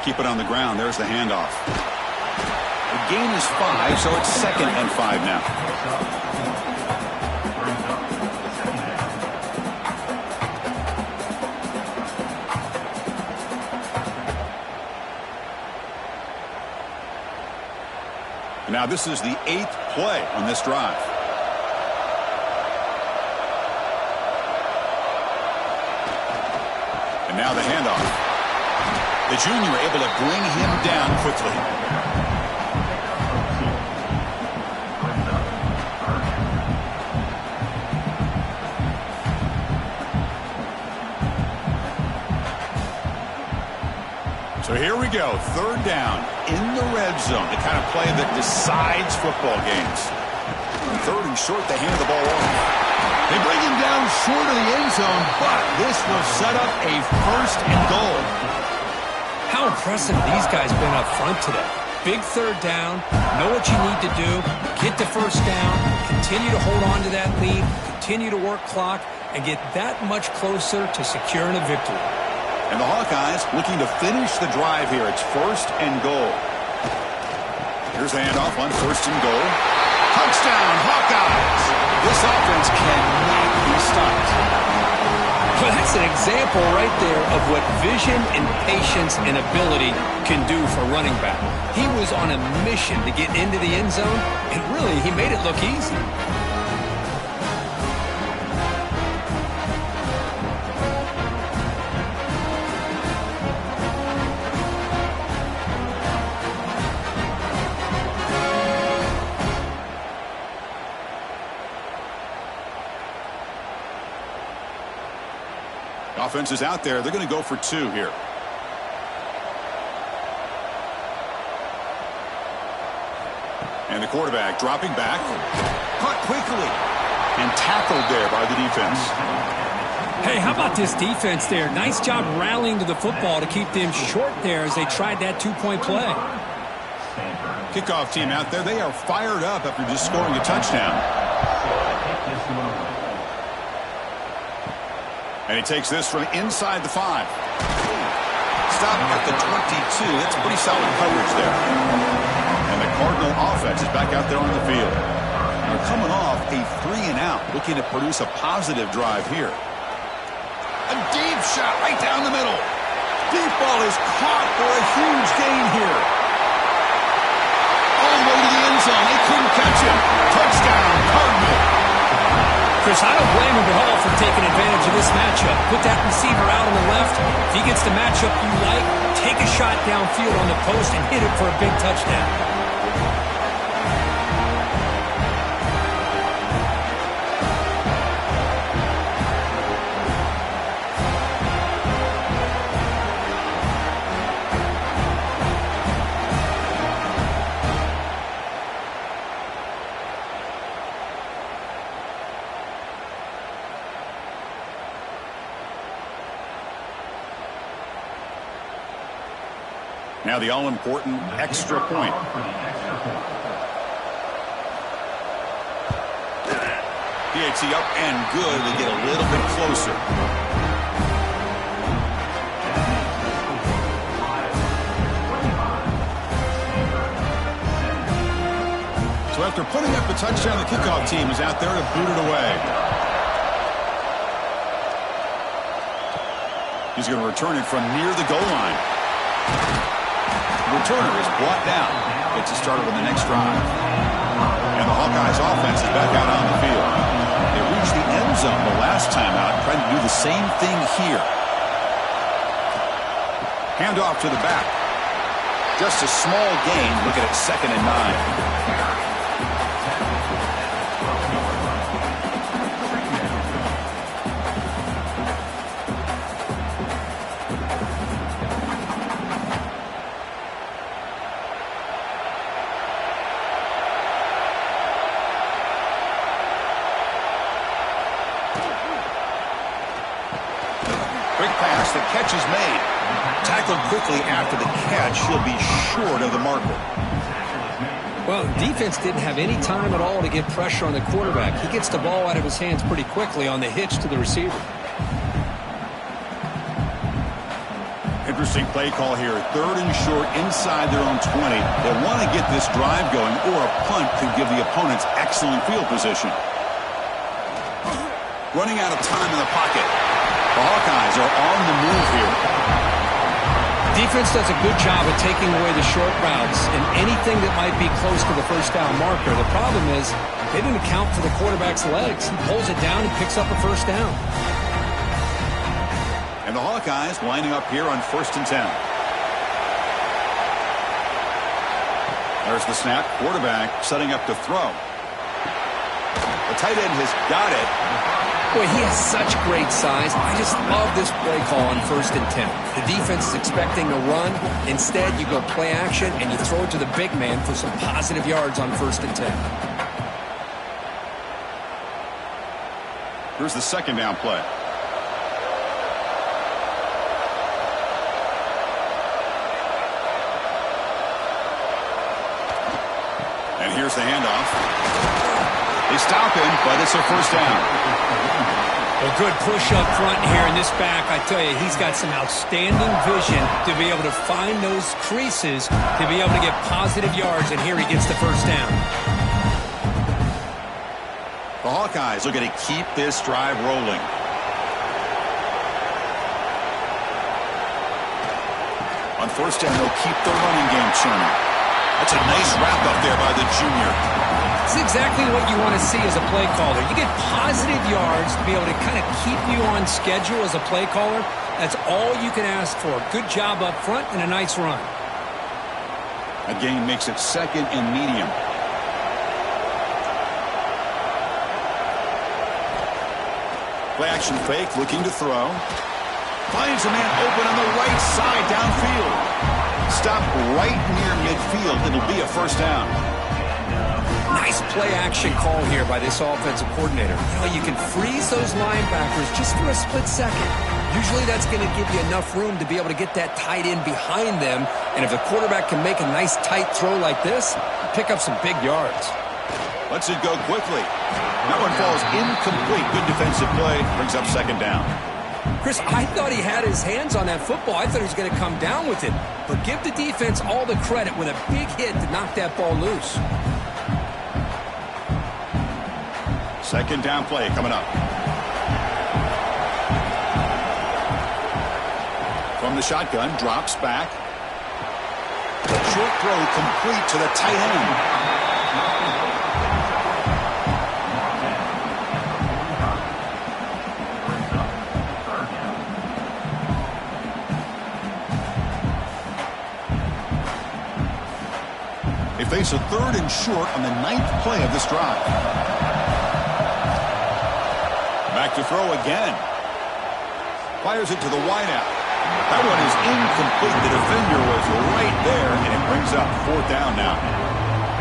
Keep it on the ground. There's the handoff. The gain is 5, so it's 2nd and 5 now. And now this is the 8th play on this drive. And now the handoff. The junior able to bring him down quickly. So here we go, 3rd down in the red zone, the kind of play that decides football games. 3rd and short, they hand the ball off. They bring him down short of the end zone, but this will set up a 1st and goal. How impressive these guys been up front today. Big 3rd down, know what you need to do, get the 1st down, continue to hold on to that lead, continue to work clock, and get that much closer to securing a victory. And the Hawkeyes looking to finish the drive here. It's 1st and goal. Here's the handoff on 1st and goal. Touchdown, Hawkeyes! This offense cannot be stopped. Well, that's an example right there of what vision and patience and ability can do for running back. He was on a mission to get into the end zone, and really, he made it look easy. Offense is out there. They're going to go for 2 here. And the quarterback dropping back. Caught quickly. And tackled there by the defense. Hey, how about this defense there? Nice job rallying to the football to keep them short there as they tried that 2-point play. Kickoff team out there. They are fired up after just scoring a touchdown. And he takes this from inside the 5. Stop at the 22. That's pretty solid coverage there. And the Cardinal offense is back out there on the field. They're coming off a 3-and-out, looking to produce a positive drive here. A deep shot right down the middle. Deep ball is caught for a huge gain here. All the way to the end zone. They couldn't catch him. Touchdown, Cardinal. Chris, I don't blame him at all for taking advantage of this matchup. Put that receiver out on the left. If he gets the matchup you like, take a shot downfield on the post and hit it for a big touchdown. Now the all-important extra point. PAT up and good. They get a little bit closer. So after putting up the touchdown, the kickoff team is out there to boot it away. He's going to return it from near the goal line. The returner is brought down. Gets us started on the next drive. And the Hawkeyes offense is back out on the field. They reached the end zone the last time out, trying to do the same thing here. Handoff to the back. Just a small gain. Looking at 2nd and 9. Quick pass, the catch is made. Tackled quickly after the catch. He'll be short of the marker. Well, defense didn't have any time at all to get pressure on the quarterback. He gets the ball out of his hands pretty quickly on the hitch to the receiver. Interesting play call here. 3rd and short inside their own 20. They want to get this drive going, or a punt could give the opponents excellent field position. Running out of time in the pocket. The Hawkeyes are on the move here. Defense does a good job of taking away the short routes and anything that might be close to the 1st down marker. The problem is they didn't account for the quarterback's legs. He pulls it down and picks up a 1st down. And the Hawkeyes lining up here on 1st and 10. There's the snap. Quarterback setting up to throw. The tight end has got it. Boy, he has such great size. I just love this play call on 1st and 10. The defense is expecting a run. Instead, you go play action, and you throw it to the big man for some positive yards on 1st and 10. Here's the second down play. And here's the handoff. They stop him, but it's a first down. Well, good push up front here in this back. I tell you, he's got some outstanding vision to be able to find those creases, to be able to get positive yards, and here he gets the first down. The Hawkeyes are going to keep this drive rolling. On first down, they'll keep the running game churning. That's a nice wrap up there by the junior. It's exactly what you want to see as a play caller. You get positive yards to be able to kind of keep you on schedule as a play caller. That's all you can ask for. Good job up front and a nice run. A gain makes it second and medium. Play action fake, looking to throw. Finds a man open on the right side downfield. Stop right near midfield. It'll be a first down. Nice play action call here by this offensive coordinator. You know, you can freeze those linebackers just for a split second. Usually that's going to give you enough room to be able to get that tight end behind them. And if the quarterback can make a nice tight throw like this, pick up some big yards. Lets it go quickly. That one falls incomplete. Good defensive play. Brings up second down. Chris, I thought he had his hands on that football. I thought he was going to come down with it. But give the defense all the credit with a big hit to knock that ball loose. Second down play coming up. From the shotgun, drops back. Short throw complete to the tight end. They face a third and short on the 9th play of this drive. Back to throw again. Fires it to the wideout. That one is incomplete. The defender was right there, and it brings up fourth down now.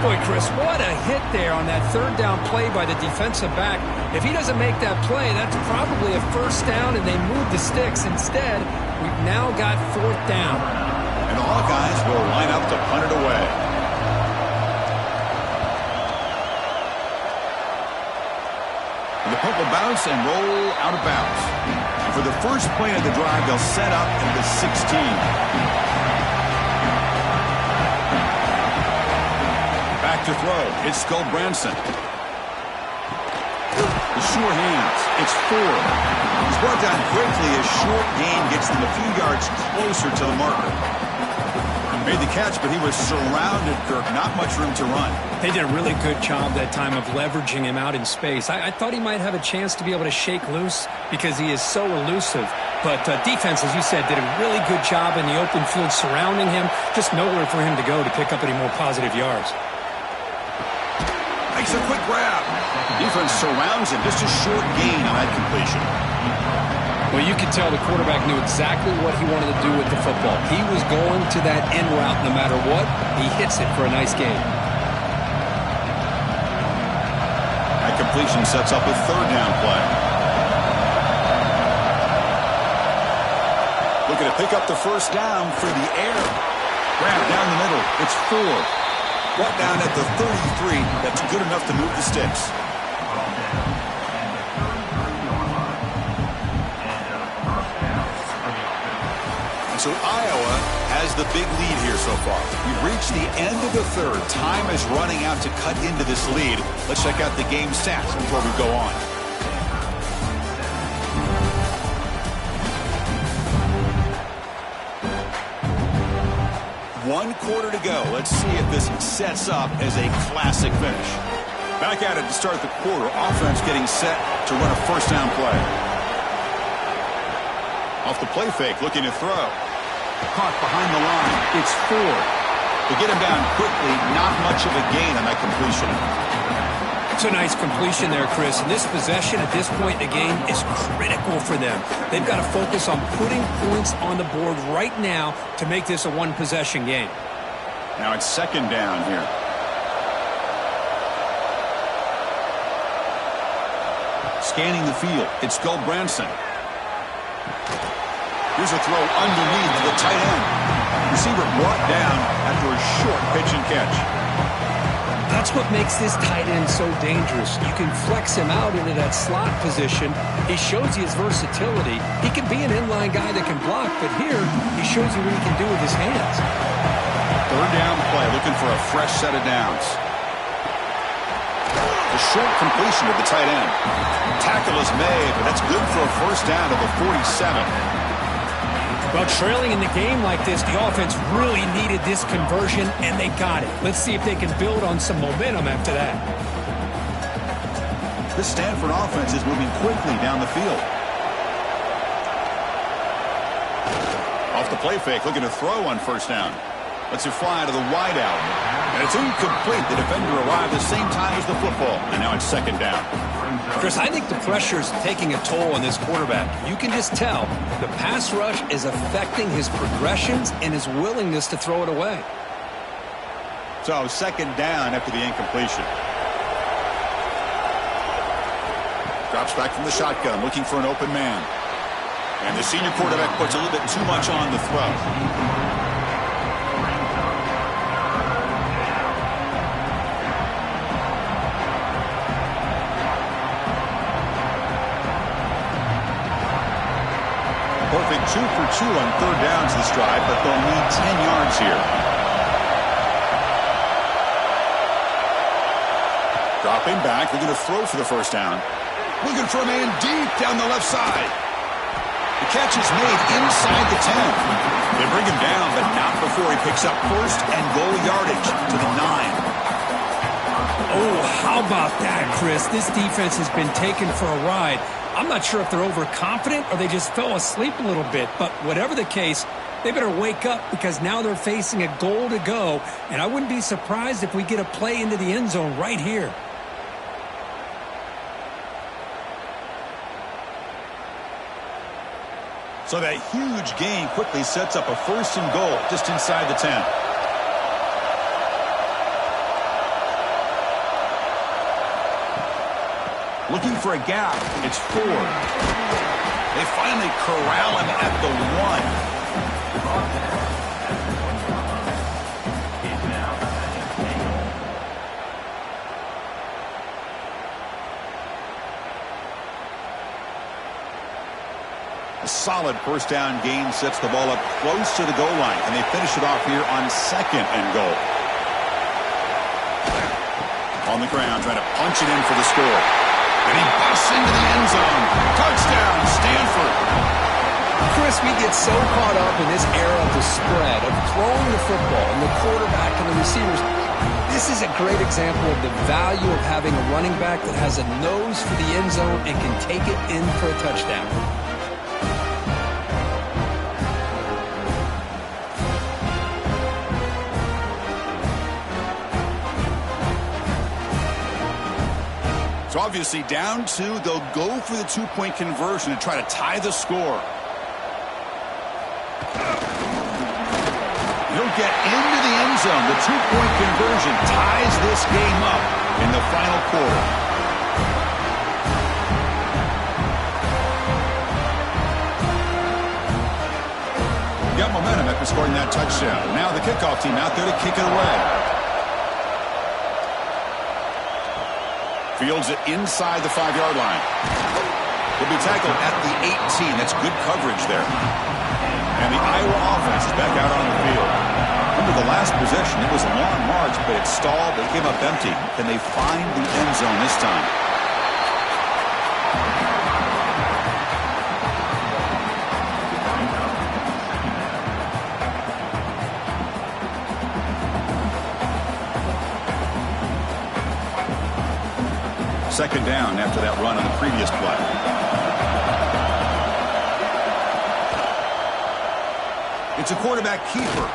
Boy, Chris, what a hit there on that third down play by the defensive back. If he doesn't make that play, that's probably a first down, and they move the sticks. Instead, we've now got fourth down. And the Hawkeyes will line up to punt it away. The punt will bounce and roll out of bounds. And for the first play of the drive, they'll set up at the 16. Back to throw. It's Branson. The sure hands. It's 4. He's brought down quickly as short gain gets them a few yards closer to the marker. He made the catch, but he was surrounded, Kirk. Not much room to run. They did a really good job that time of leveraging him out in space. I thought he might have a chance to be able to shake loose because he is so elusive. But defense, as you said, did a really good job in the open field surrounding him. Just nowhere for him to go to pick up any more positive yards. Makes a quick grab. Defense surrounds him. Just a short gain on that completion. Well, you could tell the quarterback knew exactly what he wanted to do with the football. He was going to that in route no matter what. He hits it for a nice gain. That completion sets up a third down play. Looking to pick up the first down through the air. Grab down the middle. It's 4. Brought down at the 33. That's good enough to move the sticks. So Iowa has the big lead here so far. We've reached the end of the third. Time is running out to cut into this lead. Let's check out the game stats before we go on. One quarter to go. Let's see if this sets up as a classic finish. Back at it to start the quarter. Offense getting set to run a first down play. Off the play fake, looking to throw. Caught behind the line. It's 4. To get him down quickly, not much of a gain on that completion. It's a nice completion there, Chris. And this possession at this point in the game is critical for them. They've got to focus on putting points on the board right now to make this a one-possession game. Now it's second down here. Scanning the field, it's Goldbranson. Here's a throw underneath to the tight end. Receiver brought down after a short pitch and catch. That's what makes this tight end so dangerous. You can flex him out into that slot position. He shows you his versatility. He can be an inline guy that can block, but here he shows you what he can do with his hands. Third down play, looking for a fresh set of downs. A short completion to the tight end. Tackle is made, but that's good for a first down to the 47. Well, trailing in the game like this, the offense really needed this conversion, and they got it. Let's see if they can build on some momentum after that. This Stanford offense is moving quickly down the field. Off the play fake, looking to throw on first down. Lets it fly to the wideout. And it's incomplete. The defender arrived the same time as the football. And now it's second down. Chris, I think the pressure is taking a toll on this quarterback. You can just tell the pass rush is affecting his progressions and his willingness to throw it away. So second down after the incompletion. Drops back from the shotgun, looking for an open man. And the senior quarterback puts a little bit too much on the throw. Perfect 2 for 2 on third downs this drive, but they'll need 10 yards here. Dropping back, they're going to throw for the first down. Looking for a man deep down the left side. The catch is made inside the 10. They bring him down, but not before he picks up first and goal yardage to the 9. Oh, how about that, Chris? This defense has been taken for a ride. I'm not sure if they're overconfident or they just fell asleep a little bit, but whatever the case, they better wake up because now they're facing a goal to go, and I wouldn't be surprised if we get a play into the end zone right here. So that huge gain quickly sets up a first and goal just inside the 10. Looking for a gap. It's 4. They finally corral him at the 1. A solid first down gain sets the ball up close to the goal line, and they finish it off here on second and goal. On the ground, trying to punch it in for the score. And he busts into the end zone. Touchdown, Stanford. Chris, we get so caught up in this era of the spread, of throwing the football and the quarterback and the receivers. This is a great example of the value of having a running back that has a nose for the end zone and can take it in for a touchdown. So obviously down 2, they'll go for the 2-point conversion to try to tie the score. He'll get into the end zone. The 2-point conversion ties this game up in the final quarter. Got momentum after scoring that touchdown. Now the kickoff team out there to kick it away. Fields it inside the 5-yard line. He'll be tackled at the 18. That's good coverage there. And the Iowa offense is back out on the field. Remember the last possession, it was a long march, but it stalled. They came up empty. Can they find the end zone this time? Second down after that run on the previous play. It's a quarterback keeper.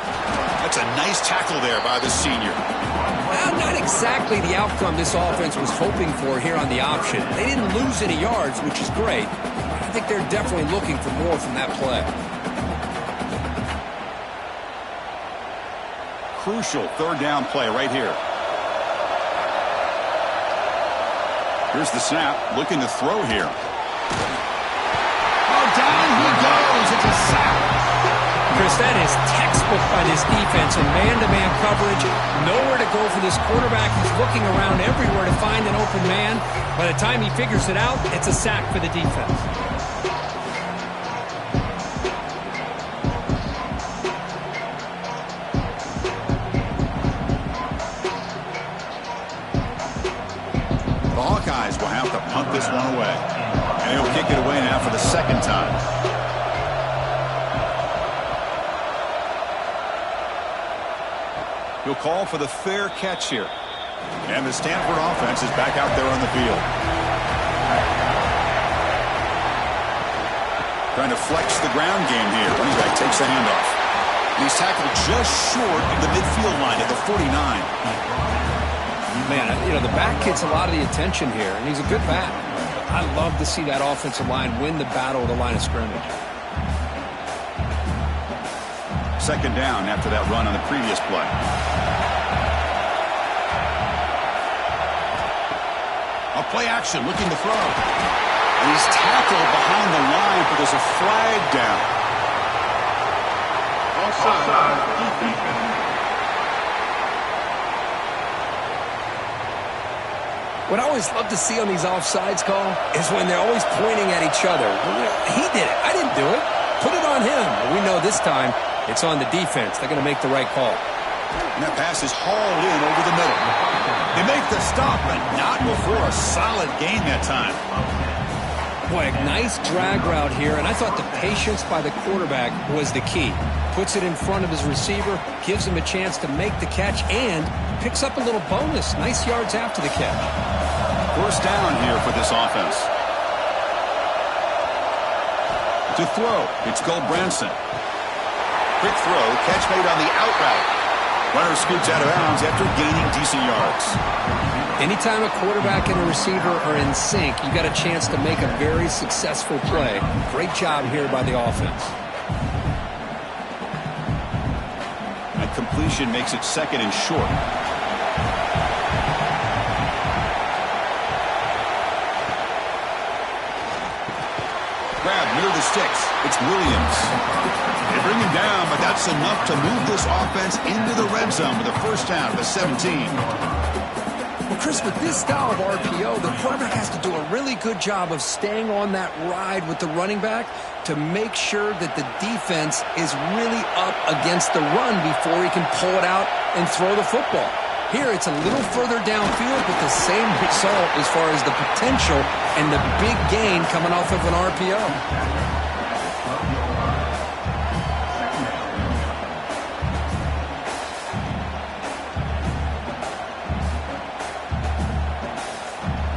That's a nice tackle there by the senior. Well, not exactly the outcome this offense was hoping for here on the option. They didn't lose any yards, which is great. I think they're definitely looking for more from that play. Crucial third down play right here. Here's the snap, looking to throw here. Oh, down he goes. It's a sack. Chris, that is textbook by this defense in man-to-man coverage. Nowhere to go for this quarterback. He's looking around everywhere to find an open man. By the time he figures it out, it's a sack for the defense. The Hawkeyes will have to punt this one away. And he'll kick it away now for the second time. He'll call for the fair catch here. And the Stanford offense is back out there on the field. Trying to flex the ground game here. Running back takes the handoff. And he's tackled just short of the midfield line at the 49. Man, you know, the back gets a lot of the attention here, and he's a good back. I love to see that offensive line win the battle at the line of scrimmage. Second down after that run on the previous play. A play action, looking to throw. And he's tackled behind the line, but there's a flag down. Offside. Defense. What I always love to see on these offsides call is when they're always pointing at each other. He did it. I didn't do it. Put it on him. We know this time it's on the defense. They're going to make the right call. And that pass is hauled in over the middle. They make the stop, but not before a solid gain that time. Boy, a nice drag route here, and I thought the patience by the quarterback was the key. Puts it in front of his receiver, gives him a chance to make the catch, and picks up a little bonus. Nice yards after the catch. First down here for this offense. To throw, it's Goldbranson. Quick throw, catch made on the out route. Runner scoots out of bounds after gaining decent yards. Anytime a quarterback and a receiver are in sync, you got a chance to make a very successful play. Great job here by the offense. That completion makes it second and short. Grab near the sticks. It's Williams. They bring him down, but that's enough to move this offense into the red zone with a first down of the 17. Well, Chris, with this style of RPO, the quarterback has to do a really good job of staying on that ride with the running back to make sure that the defense is really up against the run before he can pull it out and throw the football. Here, it's a little further downfield, but the same result as far as the potential and the big gain coming off of an RPO.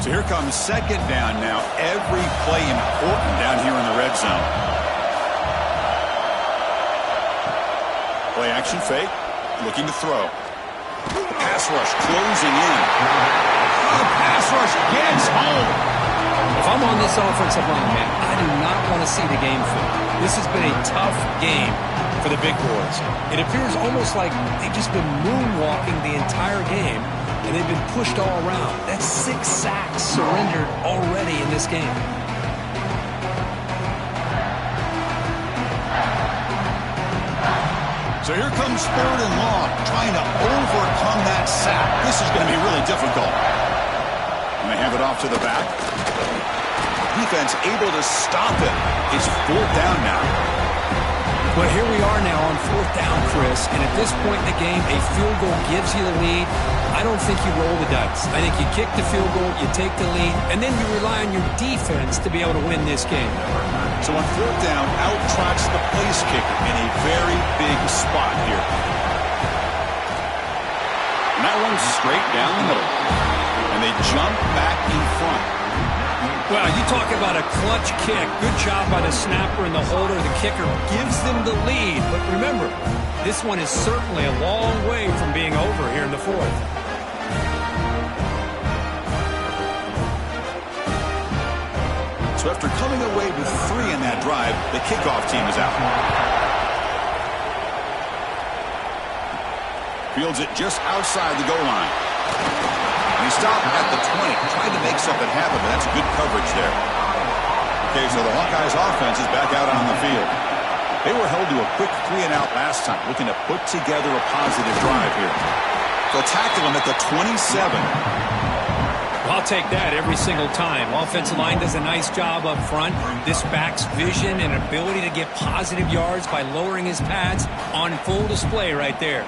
So here comes second down now. Every play important down here in the red zone. Play action fake. Looking to throw. The pass rush closing in. The pass rush gets home. If I'm on this offensive line, man, I do not want to see the game flip. This has been a tough game for the big boys. It appears almost like they've just been moonwalking the entire game, and they've been pushed all around. That's 6 sacks surrendered already in this game. So here comes third and long, trying to overcome that sack. This is going to be really difficult. And they hand it off to the back. Defense able to stop it. It's fourth down now. Well, here we are now on fourth down, Chris, and at this point in the game, a field goal gives you the lead. I don't think you roll the dice. I think you kick the field goal, you take the lead, and then you rely on your defense to be able to win this game. So on fourth down, out trots the place kicker in a very big spot here. And that one's straight down the middle. And they jump back in front. Well, you talk about a clutch kick. Good job by the snapper and the holder. The kicker gives them the lead. But remember, this one is certainly a long way from being over here in the fourth. So after coming away with 3 in that drive, the kickoff team is out. Fields it just outside the goal line. And He stopped at the 20, tried to make something happen, but that's good coverage there. Okay, so the Hawkeyes offense is back out on the field. They were held to a quick 3-and-out last time, looking to put together a positive drive here. They'll tackle him at the 27. I'll take that every single time. Offensive line does a nice job up front. This back's vision and ability to get positive yards by lowering his pads on full display right there.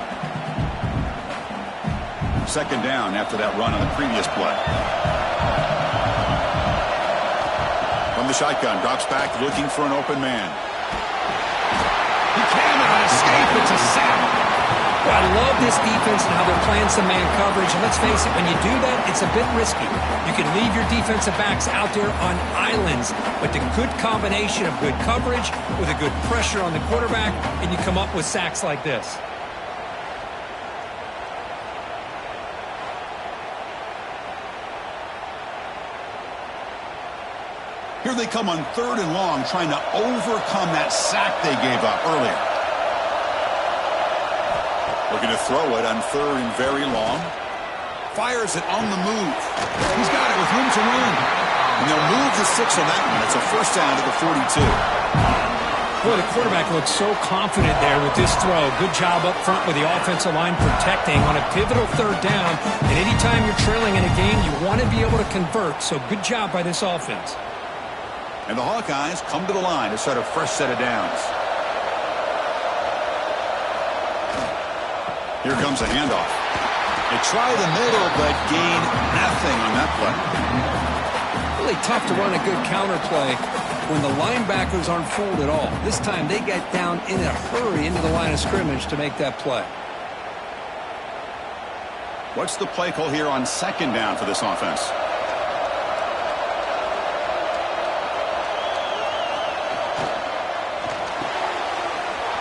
Second down after that run on the previous play. From the shotgun, drops back looking for an open man. He cannot escape. It's a sack. Well, I love this defense and how they're playing some man coverage. And let's face it, when you do that, it's a bit risky. You can leave your defensive backs out there on islands, but the good combination of good coverage with a good pressure on the quarterback, and you come up with sacks like this. Here they come on 3rd and long, trying to overcome that sack they gave up earlier. Looking to throw it on 3rd and very long. Fires it on the move. He's got it with room to run. And they'll move the 6 on that one. It's a first down to the 42. Boy, the quarterback looks so confident there with this throw. Good job up front with the offensive line protecting on a pivotal 3rd down. And anytime you're trailing in a game, you want to be able to convert. So good job by this offense. And the Hawkeyes come to the line to start a fresh set of downs. Here comes a handoff. They try the middle, but gain nothing on that play. Really tough to run a good counter play when the linebackers aren't fooled at all. This time they got down in a hurry into the line of scrimmage to make that play. What's the play call here on 2nd down for this offense?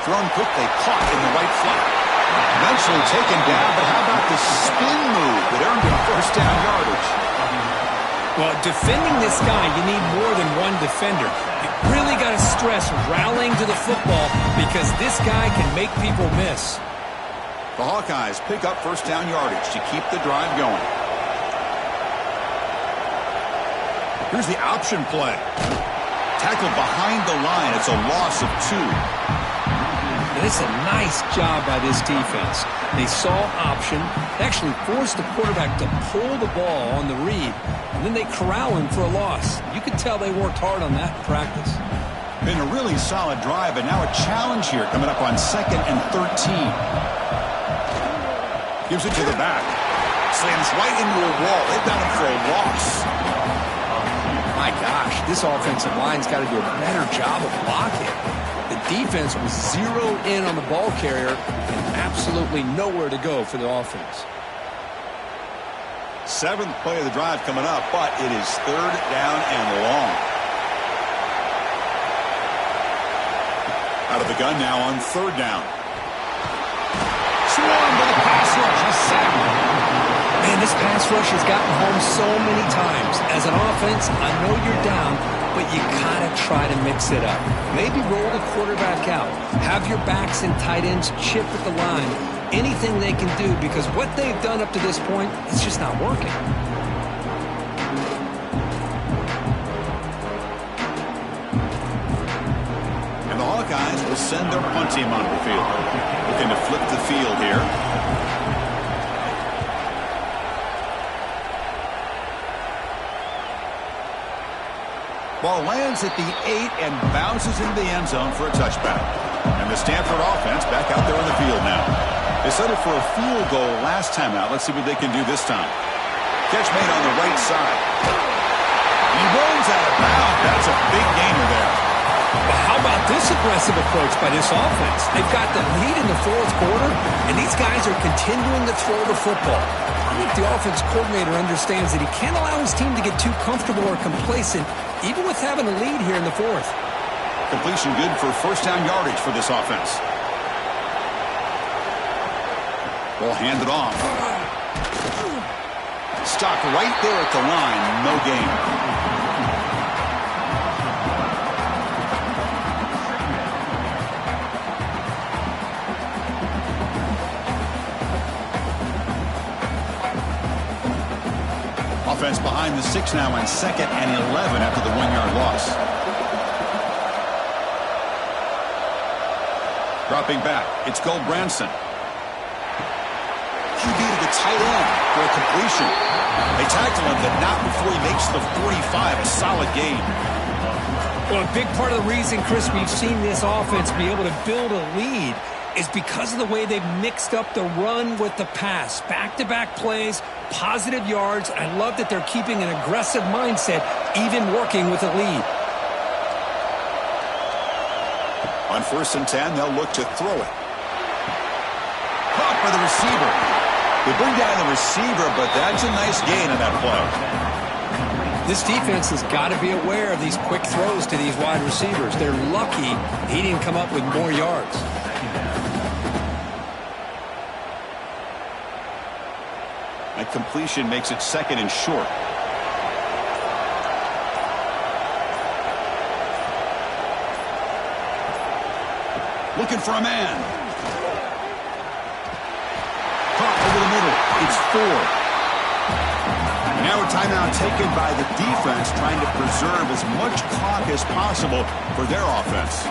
Thrown quickly, caught in the right flat. Eventually taken down, but how about the spin move that earned him first down yardage? Well, defending this guy, you need more than one defender. You really got to stress rallying to the football because this guy can make people miss. The Hawkeyes pick up first down yardage to keep the drive going. Here's the option play. Tackled behind the line. It's a loss of 2. And it's a nice job by this defense. They saw option, actually forced the quarterback to pull the ball on the read, and then they corral him for a loss. You could tell they worked hard on that in practice. Been a really solid drive, but now a challenge here coming up on 2nd and 13. Gives it to the back. Slams right into a wall. They've got him for a loss. My gosh, this offensive line's got to do a better job of blocking. The defense was zeroed in on the ball carrier and absolutely nowhere to go for the offense. 7th play of the drive coming up, but it is 3rd down and long. Out of the gun now on 3rd down. Swarmed by the pass rush. A sack. Man, this pass rush has gotten home so many times. As an offense, I know you're down, but you gotta try to mix it up. Maybe roll the quarterback out. Have your backs and tight ends chip at the line. Anything they can do, because what they've done up to this point, it's just not working. And the Hawkeyes will send their punt team onto the field. Looking to flip the field here. Ball lands at the 8 and bounces into the end zone for a touchback. And the Stanford offense back out there on the field now. They settled for a field goal last time out. Let's see what they can do this time. Catch made on the right side. He runs out of bounds. That's a big gainer there. But how about this aggressive approach by this offense? They've got the lead in the 4th quarter, and these guys are continuing to throw the football. I think the offense coordinator understands that he can't allow his team to get too comfortable or complacent, even with having a lead here in the 4th. Completion good for first down yardage for this offense. Ball handed off. Stopped right there at the line. No gain. Offense behind the 6 now on 2nd and 11 after the 1-yard loss. Dropping back, it's Goldbranson. QB to the tight end for a completion. They tackle him, but not before he makes the 45. A solid gain. Well, a big part of the reason, Chris, we've seen this offense be able to build a lead is because of the way they've mixed up the run with the pass. Back-to-back plays, positive yards. I love that they're keeping an aggressive mindset, even working with a lead. On 1st and 10, they'll look to throw it. Caught by the receiver. They bring down the receiver, but that's a nice gain on that play. This defense has got to be aware of these quick throws to these wide receivers. They're lucky he didn't come up with more yards. That completion makes it 2nd and short. Looking for a man. Caught over the middle. It's 4. Now a timeout taken by the defense, trying to preserve as much clock as possible for their offense.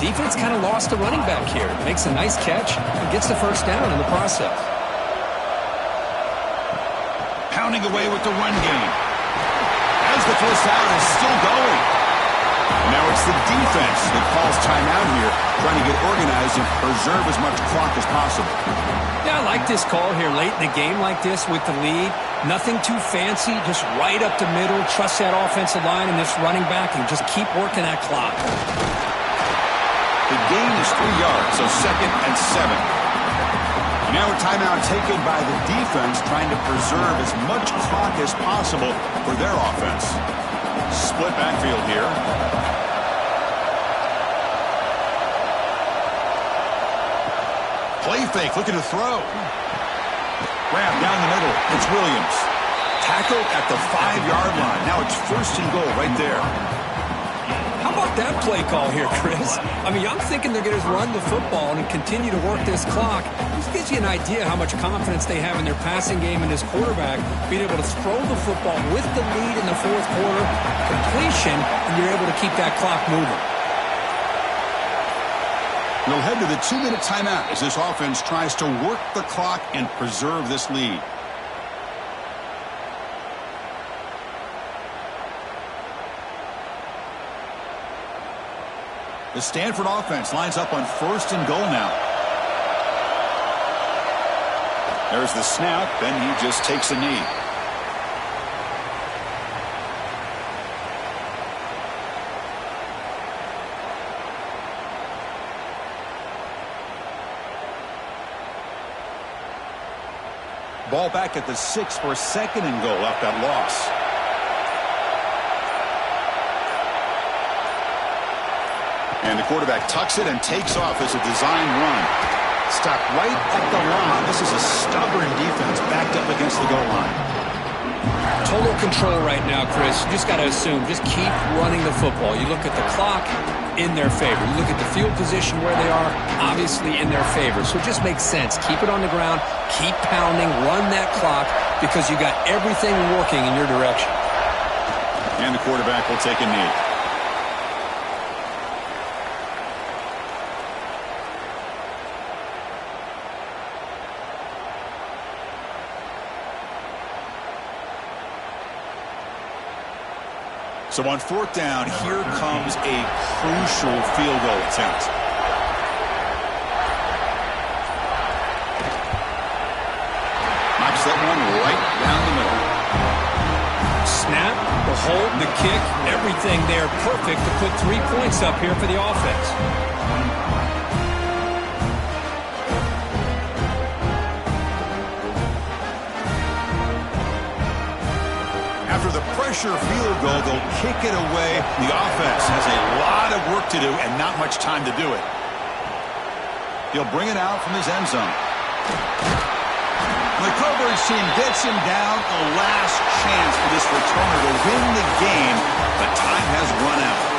Defense kind of lost the running back here. Makes a nice catch and gets the first down in the process. Pounding away with the run game. As the first down is still going. Now it's the defense that calls timeout here, trying to get organized and preserve as much clock as possible. Yeah, I like this call here late in the game like this with the lead. Nothing too fancy, just right up the middle. Trust that offensive line and this running back and just keep working that clock. The gain is 3 yards, so 2nd and 7. Now a timeout taken by the defense, trying to preserve as much clock as possible for their offense. Split backfield here. Play fake, looking to throw. Grab down the middle. It's Williams. Tackled at the 5-yard line. Now it's 1st and goal right there. How about that play call here, Chris? I mean, I'm thinking they're going to run the football and continue to work this clock. This gives you an idea how much confidence they have in their passing game and this quarterback being able to throw the football with the lead in the 4th quarter, completion, and you're able to keep that clock moving. We'll head to the 2-minute timeout as this offense tries to work the clock and preserve this lead. The Stanford offense lines up on 1st and goal now. There's the snap, then he just takes a knee. Ball back at the 6 for 2nd and goal off that loss. And the quarterback tucks it and takes off as a design run. Stopped right at the line. This is a stubborn defense backed up against the goal line. Total control right now, Chris. You just got to assume. Just keep running the football. You look at the clock, in their favor. You look at the field position where they are, obviously in their favor. So it just makes sense. Keep it on the ground. Keep pounding. Run that clock because you got everything working in your direction. And the quarterback will take a knee. So on 4th down, here comes a crucial field goal attempt. Knocks that one right down the middle. Snap, the hold, the kick, everything there perfect to put 3 points up here for the offense. After the pressure field goal, they'll kick it away. The offense has a lot of work to do and not much time to do it. He'll bring it out from his end zone. The coverage team gets him down. A last chance for this returner to win the game, but time has run out.